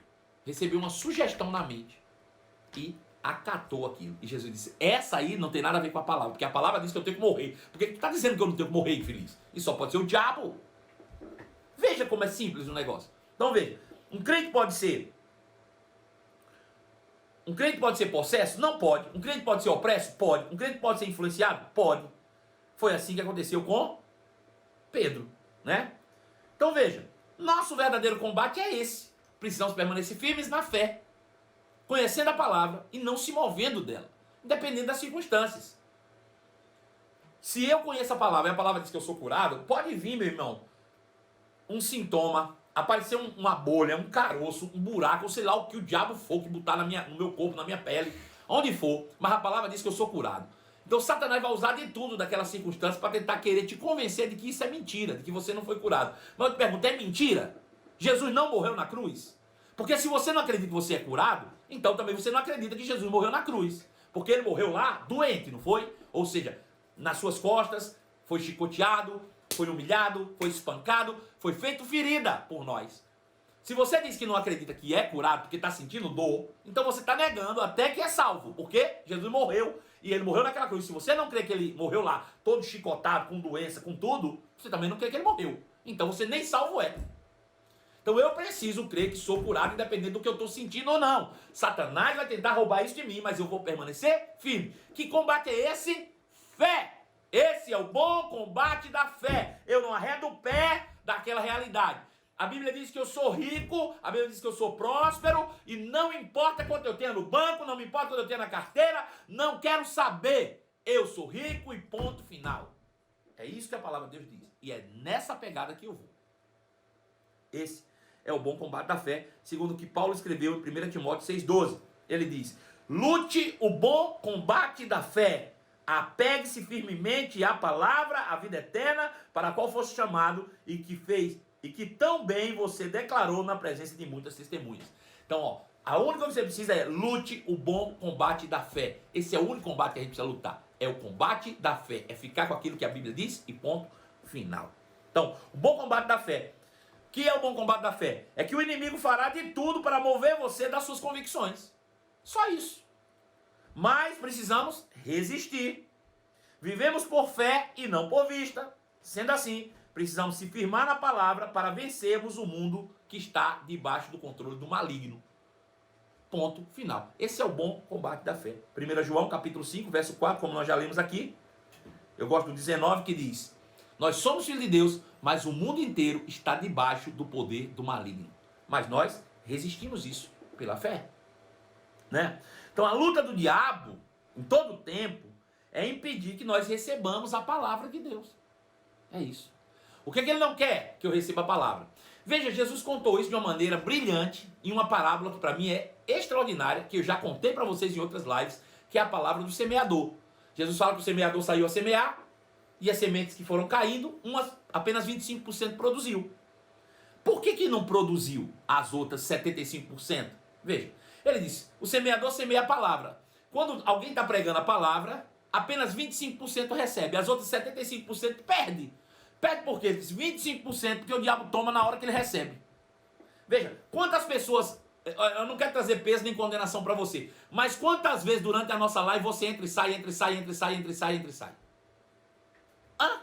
recebeu uma sugestão na mente e acatou aquilo. E Jesus disse: essa aí não tem nada a ver com a palavra, porque a palavra diz que eu tenho que morrer. Por que tu está dizendo que eu não tenho que morrer, infeliz? Isso só pode ser o diabo. Veja como é simples o negócio. Então veja, um crente pode ser possesso? Não pode. Um crente pode ser opresso? Pode. Um crente pode ser influenciado? Pode. Foi assim que aconteceu com Pedro, né? Então veja, nosso verdadeiro combate é esse. Precisamos permanecer firmes na fé, conhecendo a palavra e não se movendo dela, independente das circunstâncias. Se eu conheço a palavra e a palavra diz que eu sou curado, pode vir, meu irmão, um sintoma, aparecer uma bolha, um caroço, um buraco, ou sei lá o que o diabo for que botar no meu corpo, na minha pele, onde for, mas a palavra diz que eu sou curado. Então Satanás vai usar de tudo daquela circunstância para tentar querer te convencer de que isso é mentira, de que você não foi curado. Mas eu te pergunto, é mentira? Jesus não morreu na cruz? Porque se você não acredita que você é curado, então também você não acredita que Jesus morreu na cruz. Porque ele morreu lá doente, não foi? Ou seja, nas suas costas, foi chicoteado, foi humilhado, foi espancado, foi feito ferida por nós. Se você diz que não acredita que é curado porque está sentindo dor, então você está negando até que é salvo. Porque Jesus morreu e ele morreu naquela cruz. Se você não crê que ele morreu lá, todo chicotado, com doença, com tudo, você também não crê que ele morreu. Então você nem salvo é. Então eu preciso crer que sou curado independente do que eu estou sentindo ou não. Satanás vai tentar roubar isso de mim, mas eu vou permanecer firme. Que combate é esse? Fé. Esse é o bom combate da fé. Eu não arredo o pé daquela realidade. A Bíblia diz que eu sou rico, a Bíblia diz que eu sou próspero, e não importa quanto eu tenho no banco, não me importa quanto eu tenho na carteira, não quero saber. Eu sou rico e ponto final. É isso que a palavra de Deus diz. E é nessa pegada que eu vou. Esse é o bom combate da fé, segundo o que Paulo escreveu em 1 Timóteo 6,12. Ele diz: lute o bom combate da fé, apegue-se firmemente à palavra, à vida eterna, para a qual fosse chamado e que tão bem você declarou na presença de muitas testemunhas. Então, ó, a única coisa que você precisa é lute o bom combate da fé. Esse é o único combate que a gente precisa lutar. É o combate da fé. É ficar com aquilo que a Bíblia diz e ponto final. Então, o bom combate da fé. O que é o bom combate da fé? É que o inimigo fará de tudo para mover você das suas convicções. Só isso. Mas precisamos resistir. Vivemos por fé e não por vista. Sendo assim, precisamos se firmar na palavra para vencermos o mundo que está debaixo do controle do maligno. Ponto final. Esse é o bom combate da fé. 1 João capítulo 5, verso 4, como nós já lemos aqui. Eu gosto do 19 que diz: nós somos filhos de Deus, mas o mundo inteiro está debaixo do poder do maligno. Mas nós resistimos isso pela fé. Né? Então a luta do diabo, em todo o tempo, é impedir que nós recebamos a palavra de Deus. É isso. O que é que ele não quer? Que eu receba a palavra. Veja, Jesus contou isso de uma maneira brilhante, em uma parábola que para mim é extraordinária, que eu já contei para vocês em outras lives, que é a palavra do semeador. Jesus fala que o semeador saiu a semear, e as sementes que foram caindo, apenas 25% produziu. Por que não produziu as outras 75%? Veja, Ele diz, o semeador semeia a palavra. Quando alguém está pregando a palavra, apenas 25% recebe, as outras 75% perde. Perde por quê? Ele diz 25% porque o diabo toma na hora que ele recebe. Veja, quantas pessoas, eu não quero trazer peso nem condenação para você, mas quantas vezes durante a nossa live você entra e sai, entra e sai, entra e sai, entra e sai, entra e sai? Hã?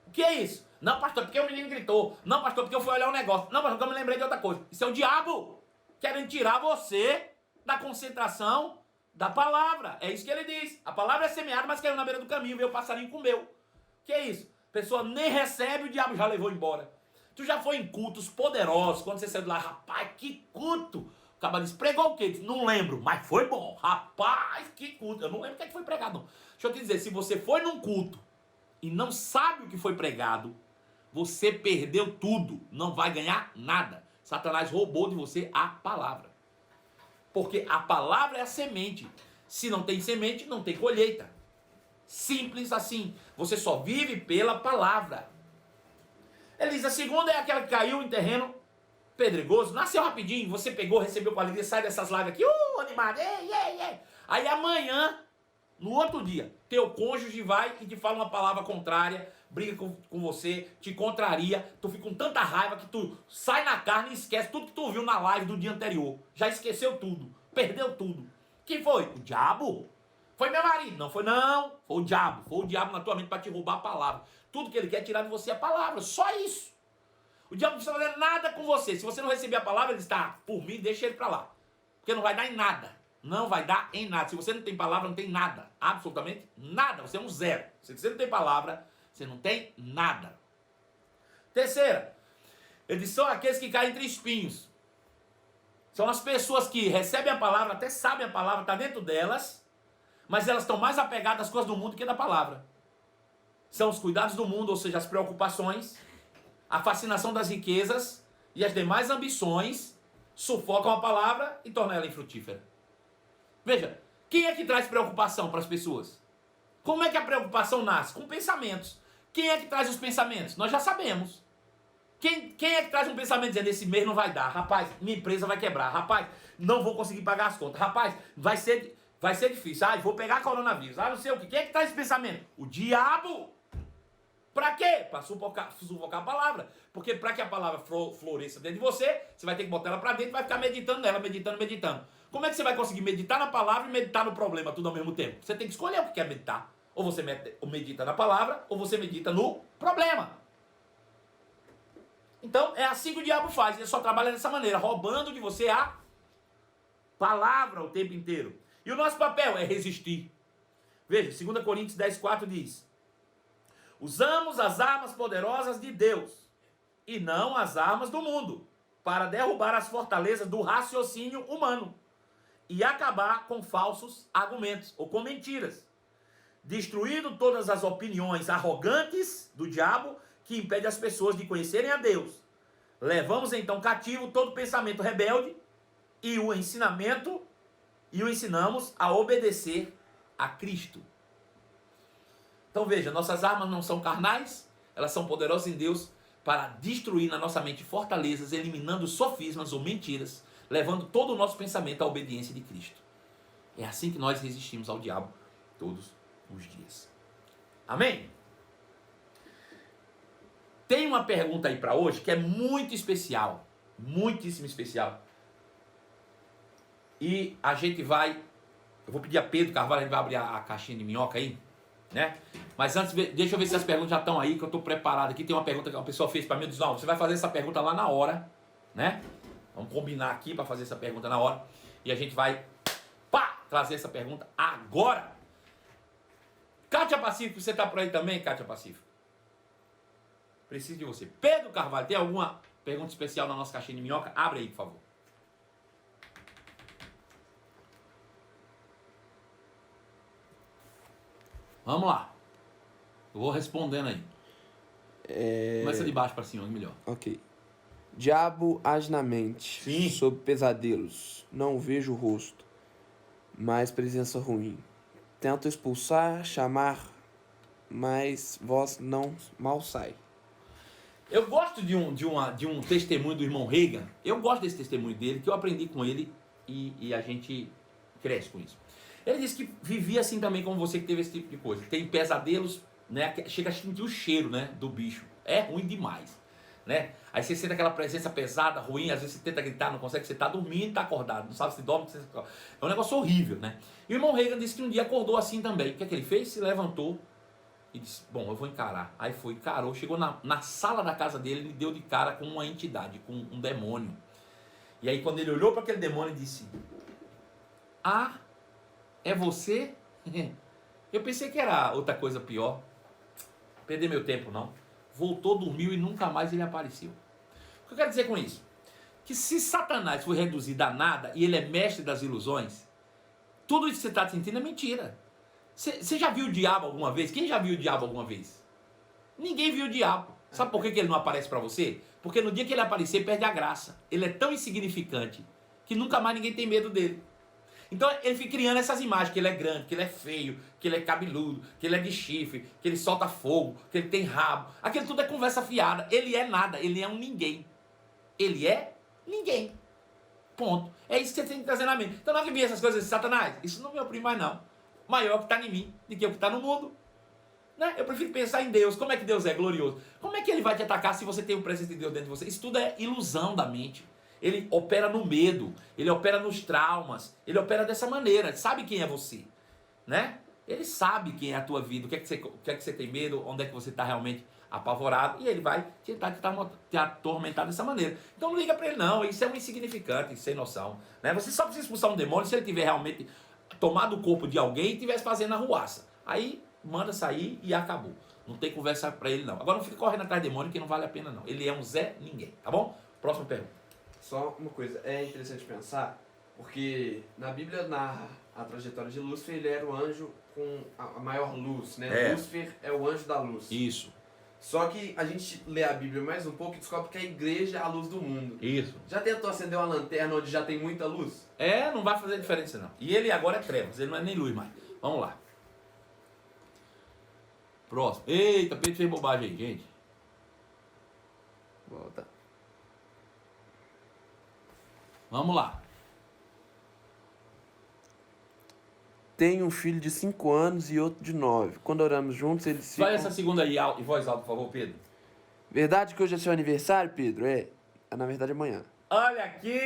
O que é isso? Não, pastor, porque o menino gritou. Não, pastor, porque eu fui olhar um negócio. Não, pastor, porque eu me lembrei de outra coisa. Isso é o diabo querendo tirar você da concentração da palavra. É isso que ele diz. A palavra é semeada, mas caiu na beira do caminho, veio o passarinho comeu. Que é isso? A pessoa nem recebe, o diabo já levou embora. Tu já foi em cultos poderosos, quando você saiu de lá, rapaz, que culto. O cara disse, pregou o quê? Disse, não lembro, mas foi bom. Rapaz, que culto. Eu não lembro o que é que foi pregado, não. Deixa eu te dizer, se você foi num culto e não sabe o que foi pregado, você perdeu tudo, não vai ganhar nada. Satanás roubou de você a palavra. Porque a palavra é a semente. Se não tem semente, não tem colheita. Simples assim. Você só vive pela palavra. Ele diz, a segunda é aquela que caiu em terreno pedregoso, nasceu rapidinho, você pegou, recebeu com alegria, sai dessas lives aqui, animado, ei, ei, ei. Aí amanhã, no outro dia, teu cônjuge vai e te fala uma palavra contrária, briga com você, te contraria, tu fica com tanta raiva que tu sai na carne e esquece tudo que tu viu na live do dia anterior. Já esqueceu tudo, perdeu tudo. Quem foi? O diabo. Foi meu marido. Não foi não, foi o diabo. Foi o diabo na tua mente para te roubar a palavra. Tudo que ele quer é tirar de você a palavra, só isso. O diabo não precisa fazer nada com você. Se você não receber a palavra, ele está, por mim, deixa ele para lá. Porque não vai dar em nada. Não vai dar em nada. Se você não tem palavra, não tem nada. Absolutamente nada. Você é um zero. Se você não tem palavra, você não tem nada. Terceira, eles são aqueles que caem entre espinhos. São as pessoas que recebem a palavra, até sabem a palavra, está dentro delas, mas elas estão mais apegadas às coisas do mundo que da palavra. São os cuidados do mundo, ou seja, as preocupações, a fascinação das riquezas e as demais ambições sufocam a palavra e tornam ela infrutífera. Veja, quem é que traz preocupação para as pessoas? Como é que a preocupação nasce? Com pensamentos. Quem é que traz os pensamentos? Nós já sabemos. Quem é que traz um pensamento dizendo, esse mês não vai dar, rapaz, minha empresa vai quebrar, rapaz, não vou conseguir pagar as contas, rapaz, vai ser difícil, vou pegar coronavírus, não sei o que. Quem é que traz esse pensamento? O diabo. Para quê? Para sufocar a palavra. Porque para que a palavra floresça dentro de você, você vai ter que botar ela para dentro e vai ficar meditando nela, meditando. Como é que você vai conseguir meditar na palavra e meditar no problema tudo ao mesmo tempo? Você tem que escolher o que quer meditar. Ou você medita na palavra, ou você medita no problema. Então é assim que o diabo faz. Ele só trabalha dessa maneira, roubando de você a palavra o tempo inteiro. E o nosso papel é resistir. Veja, 2 Coríntios 10,4 diz: usamos as armas poderosas de Deus e não as armas do mundo, para derrubar as fortalezas do raciocínio humano e acabar com falsos argumentos ou com mentiras, destruindo todas as opiniões arrogantes do diabo que impede as pessoas de conhecerem a Deus. Levamos então cativo todo pensamento rebelde e o ensinamos a obedecer a Cristo. Então veja, nossas armas não são carnais, elas são poderosas em Deus para destruir na nossa mente fortalezas, eliminando sofismas ou mentiras, levando todo o nosso pensamento à obediência de Cristo. É assim que nós resistimos ao diabo todos os dias. Amém? Tem uma pergunta aí para hoje que é muito especial, muitíssimo especial. E a gente vai, eu vou pedir a Pedro Carvalho, a gente vai abrir a caixinha de minhoca aí, né? Mas antes, deixa eu ver se as perguntas já estão aí, que eu estou preparado aqui. Tem uma pergunta que uma pessoa fez para mim, diz, não, você vai fazer essa pergunta lá na hora, né? Vamos combinar aqui para fazer essa pergunta na hora. E a gente vai, trazer essa pergunta agora. Kátia Pacífico, você está por aí também, Kátia Pacífico? Preciso de você. Pedro Carvalho, tem alguma pergunta especial na nossa caixinha de minhoca? Abre aí, por favor. Vamos lá. Eu vou respondendo aí. Começa de baixo para cima, melhor. Ok. Diabo age na mente. Sim. Sob pesadelos. Não vejo o rosto, mas presença ruim. Tento expulsar, chamar, mas voz não mal sai. Eu gosto de um testemunho do irmão Reagan. Eu gosto desse testemunho dele, que eu aprendi com ele e a gente cresce com isso. Ele disse que vivia assim também como você, que teve esse tipo de coisa. Tem pesadelos, né? Chega a sentir o cheiro, né, do bicho. É ruim demais, né? Aí você sente aquela presença pesada, ruim, às vezes você tenta gritar, não consegue, você tá dormindo, tá acordado, não sabe se dorme, é um negócio horrível, né? E o irmão Reagan disse que um dia acordou assim também. O que é que ele fez? Se levantou e disse, bom, eu vou encarar. Aí foi, encarou, chegou na sala da casa dele, ele deu de cara com uma entidade, com um demônio. E aí quando ele olhou para aquele demônio, ele disse, ah, é você? Eu pensei que era outra coisa pior. Perder meu tempo não. Voltou, dormiu e nunca mais ele apareceu. O que eu quero dizer com isso? Que se Satanás foi reduzido a nada e ele é mestre das ilusões, tudo isso que você está sentindo é mentira. Você já viu o diabo alguma vez? Quem já viu o diabo alguma vez? Ninguém viu o diabo. Sabe por que ele não aparece para você? Porque no dia que ele aparecer, perde a graça. Ele é tão insignificante que nunca mais ninguém tem medo dele. Então ele fica criando essas imagens, que ele é grande, que ele é feio, que ele é cabeludo, que ele é de chifre, que ele solta fogo, que ele tem rabo. Aquilo tudo é conversa fiada. Ele é nada, ele é um ninguém. Ele é ninguém. Ponto. É isso que você tem que trazer na mente. Então não é que vem essas coisas de Satanás. Isso não me oprime mais não. Maior que está em mim do que o que está no mundo. Né? Eu prefiro pensar em Deus. Como é que Deus é glorioso? Como é que ele vai te atacar se você tem o presença de Deus dentro de você? Isso tudo é ilusão da mente. Ele opera no medo, ele opera nos traumas, ele opera dessa maneira. Sabe quem é você, né? Ele sabe quem é a tua vida, o que é que você tem medo, onde é que você está realmente apavorado, e ele vai tentar te atormentar dessa maneira. Então não liga para ele não, isso é um insignificante, sem noção, né? Você só precisa expulsar um demônio se ele tiver realmente tomado o corpo de alguém e estivesse fazendo a ruaça. Aí manda sair e acabou. Não tem conversa para ele não. Agora não fica correndo atrás de demônio, que não vale a pena não. Ele é um Zé Ninguém, tá bom? Próxima pergunta. Só uma coisa, é interessante pensar, porque na Bíblia narra a trajetória de Lúcifer, ele era o anjo com a maior luz, né? Lúcifer é o anjo da luz. Isso. Só que a gente lê a Bíblia mais um pouco e descobre que a igreja é a luz do mundo. Isso. Já tentou acender uma lanterna onde já tem muita luz? Não vai fazer diferença não. E ele agora é trevas, ele não é nem luz mais. Vamos lá. Próximo. Eita, Pedro fez bobagem aí, gente. Volta. Vamos lá. Tenho um filho de 5 anos e outro de 9. Quando oramos juntos, eles ficam... Faz essa segunda aí em voz alta, por favor, Pedro. Verdade que hoje é seu aniversário, Pedro? Na verdade, amanhã. Olha aqui!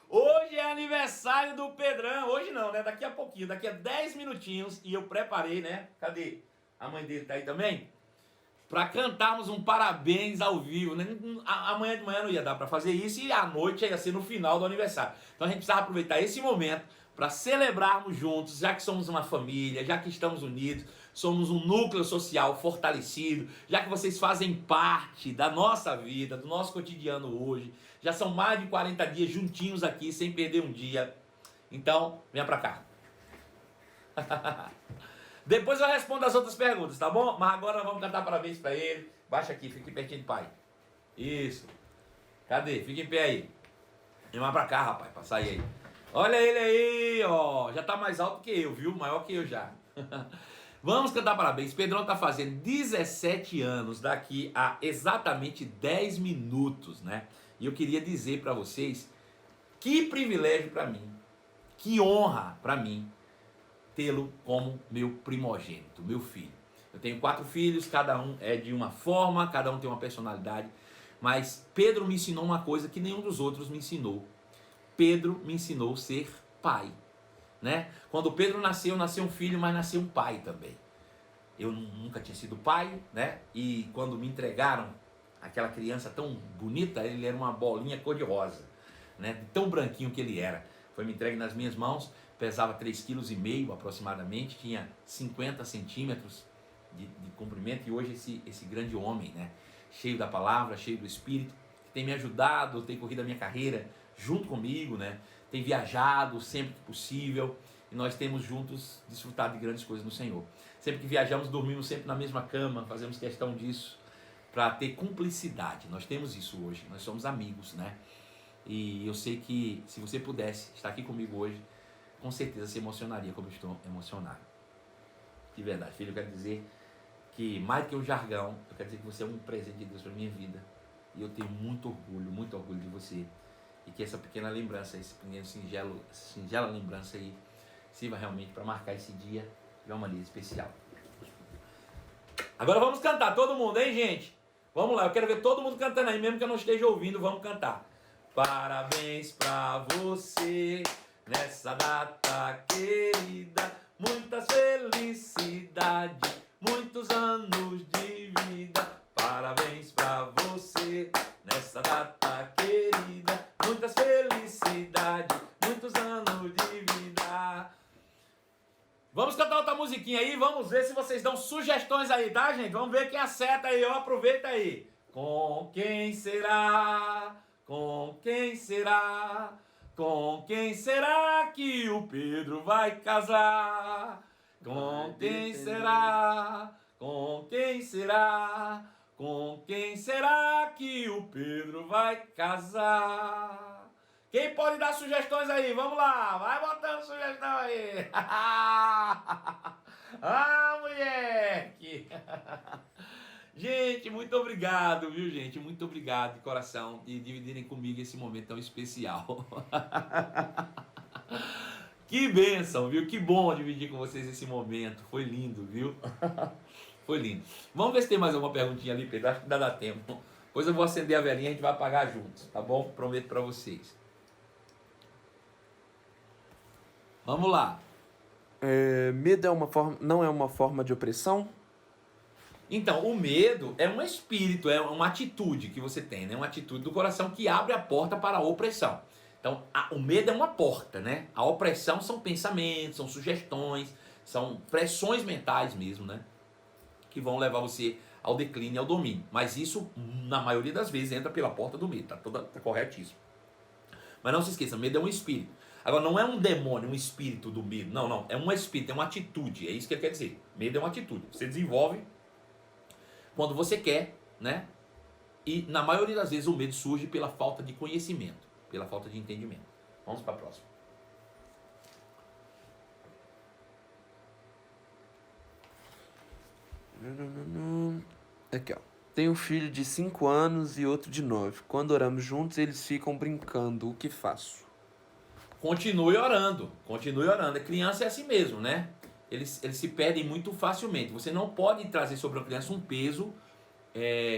Hoje é aniversário do Pedrão. Hoje não, né? Daqui a pouquinho, daqui a 10 minutinhos. E eu preparei, né? Cadê? A mãe dele tá aí também? Para cantarmos um parabéns ao vivo, né? Amanhã de manhã não ia dar para fazer isso e à noite ia ser no final do aniversário. Então a gente precisava aproveitar esse momento para celebrarmos juntos, já que somos uma família, já que estamos unidos, somos um núcleo social fortalecido, já que vocês fazem parte da nossa vida, do nosso cotidiano hoje. Já são mais de 40 dias juntinhos aqui, sem perder um dia. Então, venha para cá. Depois eu respondo as outras perguntas, tá bom? Mas agora nós vamos cantar parabéns pra ele. Baixa aqui, fique pertinho do pai. Isso. Cadê? Fica em pé aí. Vem mais pra cá, rapaz, pra sair aí. Olha ele aí, ó. Já tá mais alto que eu, viu? Maior que eu já. Vamos cantar parabéns. Pedrão tá fazendo 17 anos daqui a exatamente 10 minutos, né? E eu queria dizer pra vocês que privilégio pra mim, que honra pra mim tê-lo como meu primogênito, meu filho. Eu tenho 4 filhos, cada um é de uma forma, cada um tem uma personalidade, mas Pedro me ensinou uma coisa que nenhum dos outros me ensinou. Pedro me ensinou a ser pai, né? Quando Pedro nasceu um filho, mas nasceu um pai também. Eu nunca tinha sido pai, né? E quando me entregaram aquela criança tão bonita, ele era uma bolinha cor-de-rosa, né? De tão branquinho que ele era. Foi me entregue nas minhas mãos, pesava 3,5 kg aproximadamente, tinha 50 centímetros de comprimento, e hoje esse grande homem, né? Cheio da palavra, cheio do Espírito, que tem me ajudado, tem corrido a minha carreira junto comigo, né? Tem viajado sempre que possível, e nós temos juntos desfrutado de grandes coisas no Senhor. Sempre que viajamos, dormimos sempre na mesma cama, fazemos questão disso, para ter cumplicidade. Nós temos isso hoje, nós somos amigos, né? E eu sei que se você pudesse estar aqui comigo hoje, com certeza se emocionaria como eu estou emocionado. De verdade, filho, eu quero dizer que mais do que um jargão, eu quero dizer que você é um presente de Deus para minha vida. E eu tenho muito orgulho de você. E que essa pequena lembrança, esse pequeno singela lembrança aí, sirva realmente para marcar esse dia de uma maneira especial. Agora vamos cantar, todo mundo, hein, gente? Vamos lá, eu quero ver todo mundo cantando aí, mesmo que eu não esteja ouvindo, vamos cantar. Parabéns pra você, nessa data querida, muitas felicidades, muitos anos de vida. Parabéns pra você, nessa data querida, muitas felicidades, muitos anos de vida. Vamos cantar outra musiquinha aí, vamos ver se vocês dão sugestões aí, tá, gente? Vamos ver quem acerta aí, ó, aproveita aí. Com quem será? Com quem será? Com quem será que o Pedro vai casar? Com quem será? Com quem será? Com quem será que o Pedro vai casar? Quem pode dar sugestões aí? Vamos lá, vai botando sugestão aí. Ah, moleque! Gente, muito obrigado, viu, gente? Muito obrigado de coração de dividirem comigo esse momento tão especial. Que bênção, viu? Que bom dividir com vocês esse momento. Foi lindo, viu? Foi lindo. Vamos ver se tem mais alguma perguntinha ali, Pedro. Acho que ainda dá tempo. Depois eu vou acender a velhinha e a gente vai apagar juntos, tá bom? Prometo pra vocês. Vamos lá. Medo não é uma forma de opressão? Então, o medo é um espírito, é uma atitude que você tem, né? Uma atitude do coração que abre a porta para a opressão. Então, o medo é uma porta, né? A opressão são pensamentos, são sugestões, são pressões mentais mesmo, né? Que vão levar você ao declínio e ao domínio. Mas isso, na maioria das vezes, entra pela porta do medo, tá corretíssimo. Mas não se esqueça, medo é um espírito. Agora, não é um demônio, um espírito do medo. Não. É um espírito, é uma atitude. É isso que ele quer dizer. Medo é uma atitude. Você desenvolve quando você quer, né? E na maioria das vezes o medo surge pela falta de conhecimento, pela falta de entendimento. Vamos para a próxima. Aqui, ó. Tenho um filho de 5 anos e outro de 9. Quando oramos juntos, eles ficam brincando. O que faço? Continue orando, continue orando. A criança é assim mesmo, né? Eles se perdem muito facilmente. Você não pode trazer sobre a criança um peso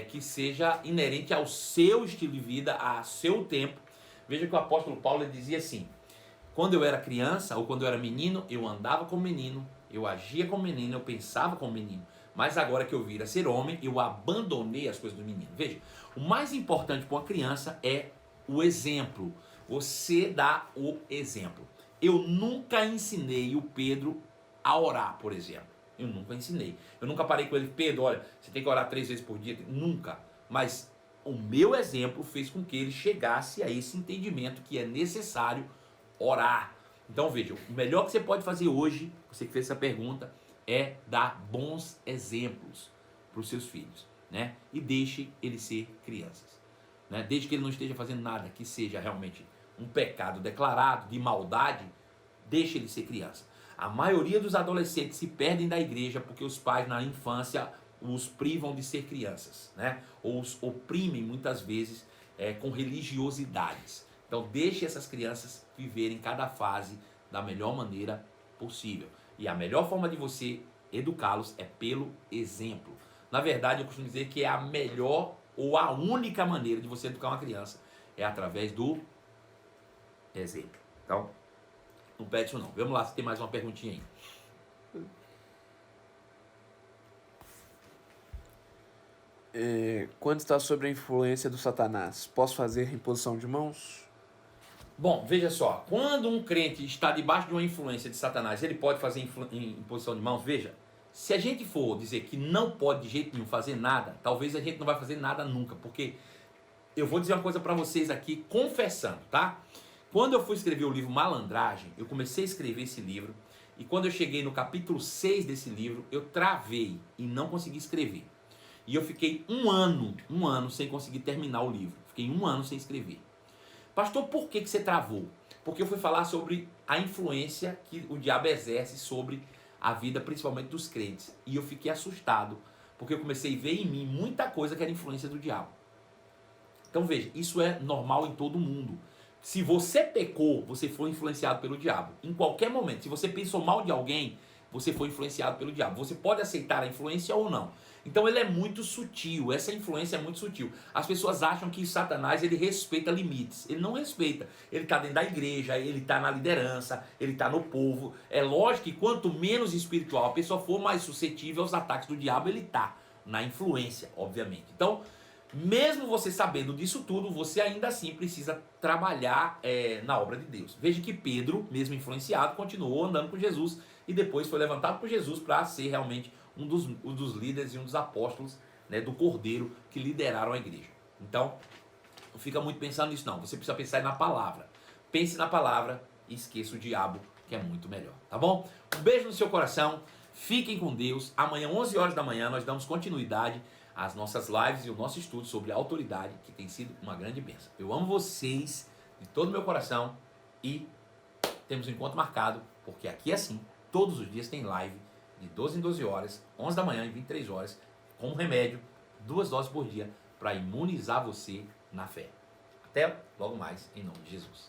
que seja inerente ao seu estilo de vida, ao seu tempo. Veja que o apóstolo Paulo dizia assim: quando eu era criança ou quando eu era menino, eu andava como menino, eu agia como menino, eu pensava como menino. Mas agora que eu vira ser homem, eu abandonei as coisas do menino. Veja, o mais importante para uma criança é o exemplo. Você dá o exemplo. Eu nunca ensinei o Pedro a orar, por exemplo. Eu nunca ensinei. Eu nunca parei com ele: Pedro, olha, você tem que orar 3 vezes por dia. Nunca. Mas o meu exemplo fez com que ele chegasse a esse entendimento que é necessário orar. Então veja, o melhor que você pode fazer hoje, você que fez essa pergunta, é dar bons exemplos para os seus filhos, né? E deixe eles ser crianças, né? Desde que ele não esteja fazendo nada que seja realmente um pecado declarado de maldade, deixe ele ser criança. A maioria dos adolescentes se perdem da igreja porque os pais na infância os privam de ser crianças, né? Ou os oprimem muitas vezes com religiosidades. Então deixe essas crianças viverem cada fase da melhor maneira possível. E a melhor forma de você educá-los é pelo exemplo. Na verdade, eu costumo dizer que é a melhor ou a única maneira de você educar uma criança é através do exemplo. Então, não pede isso não. Vamos lá, se tem mais uma perguntinha aí. Quando está sob a influência do Satanás, posso fazer imposição de mãos? Bom, veja só, quando um crente está debaixo de uma influência de Satanás, ele pode fazer imposição de mãos? Veja, se a gente for dizer que não pode de jeito nenhum fazer nada, talvez a gente não vai fazer nada nunca, porque eu vou dizer uma coisa para vocês aqui, confessando, tá? Quando eu fui escrever o livro Malandragem, eu comecei a escrever esse livro, e quando eu cheguei no capítulo 6 desse livro, eu travei e não consegui escrever. E eu fiquei um ano sem conseguir terminar o livro. Fiquei 1 ano sem escrever. Pastor, por que você travou? Porque eu fui falar sobre a influência que o diabo exerce sobre a vida principalmente dos crentes. E eu fiquei assustado, porque eu comecei a ver em mim muita coisa que era influência do diabo. Então veja, isso é normal em todo mundo. Se você pecou, você foi influenciado pelo diabo. Em qualquer momento, se você pensou mal de alguém, você foi influenciado pelo diabo. Você pode aceitar a influência ou não. Então ele é muito sutil, essa influência é muito sutil. As pessoas acham que Satanás ele respeita limites. Ele não respeita. Ele está dentro da igreja, ele está na liderança, ele está no povo. É lógico que quanto menos espiritual a pessoa for, mais suscetível aos ataques do diabo ele está. Na influência, obviamente. Então, mesmo você sabendo disso tudo, você ainda assim precisa trabalhar na obra de Deus. Veja que Pedro, mesmo influenciado, continuou andando com Jesus e depois foi levantado por Jesus para ser realmente um dos líderes e um dos apóstolos, né, do Cordeiro que lideraram a igreja. Então, não fica muito pensando nisso não, você precisa pensar na palavra. Pense na palavra e esqueça o diabo, que é muito melhor, tá bom? Um beijo no seu coração, fiquem com Deus. Amanhã, 11 horas da manhã, nós damos continuidade às nossas lives e o nosso estudo sobre a autoridade, que tem sido uma grande bênção. Eu amo vocês de todo o meu coração e temos um encontro marcado, porque aqui é assim, todos os dias tem live de 12 em 12 horas, 11 da manhã e 23 horas, com remédio, 2 doses por dia, para imunizar você na fé. Até logo mais, em nome de Jesus.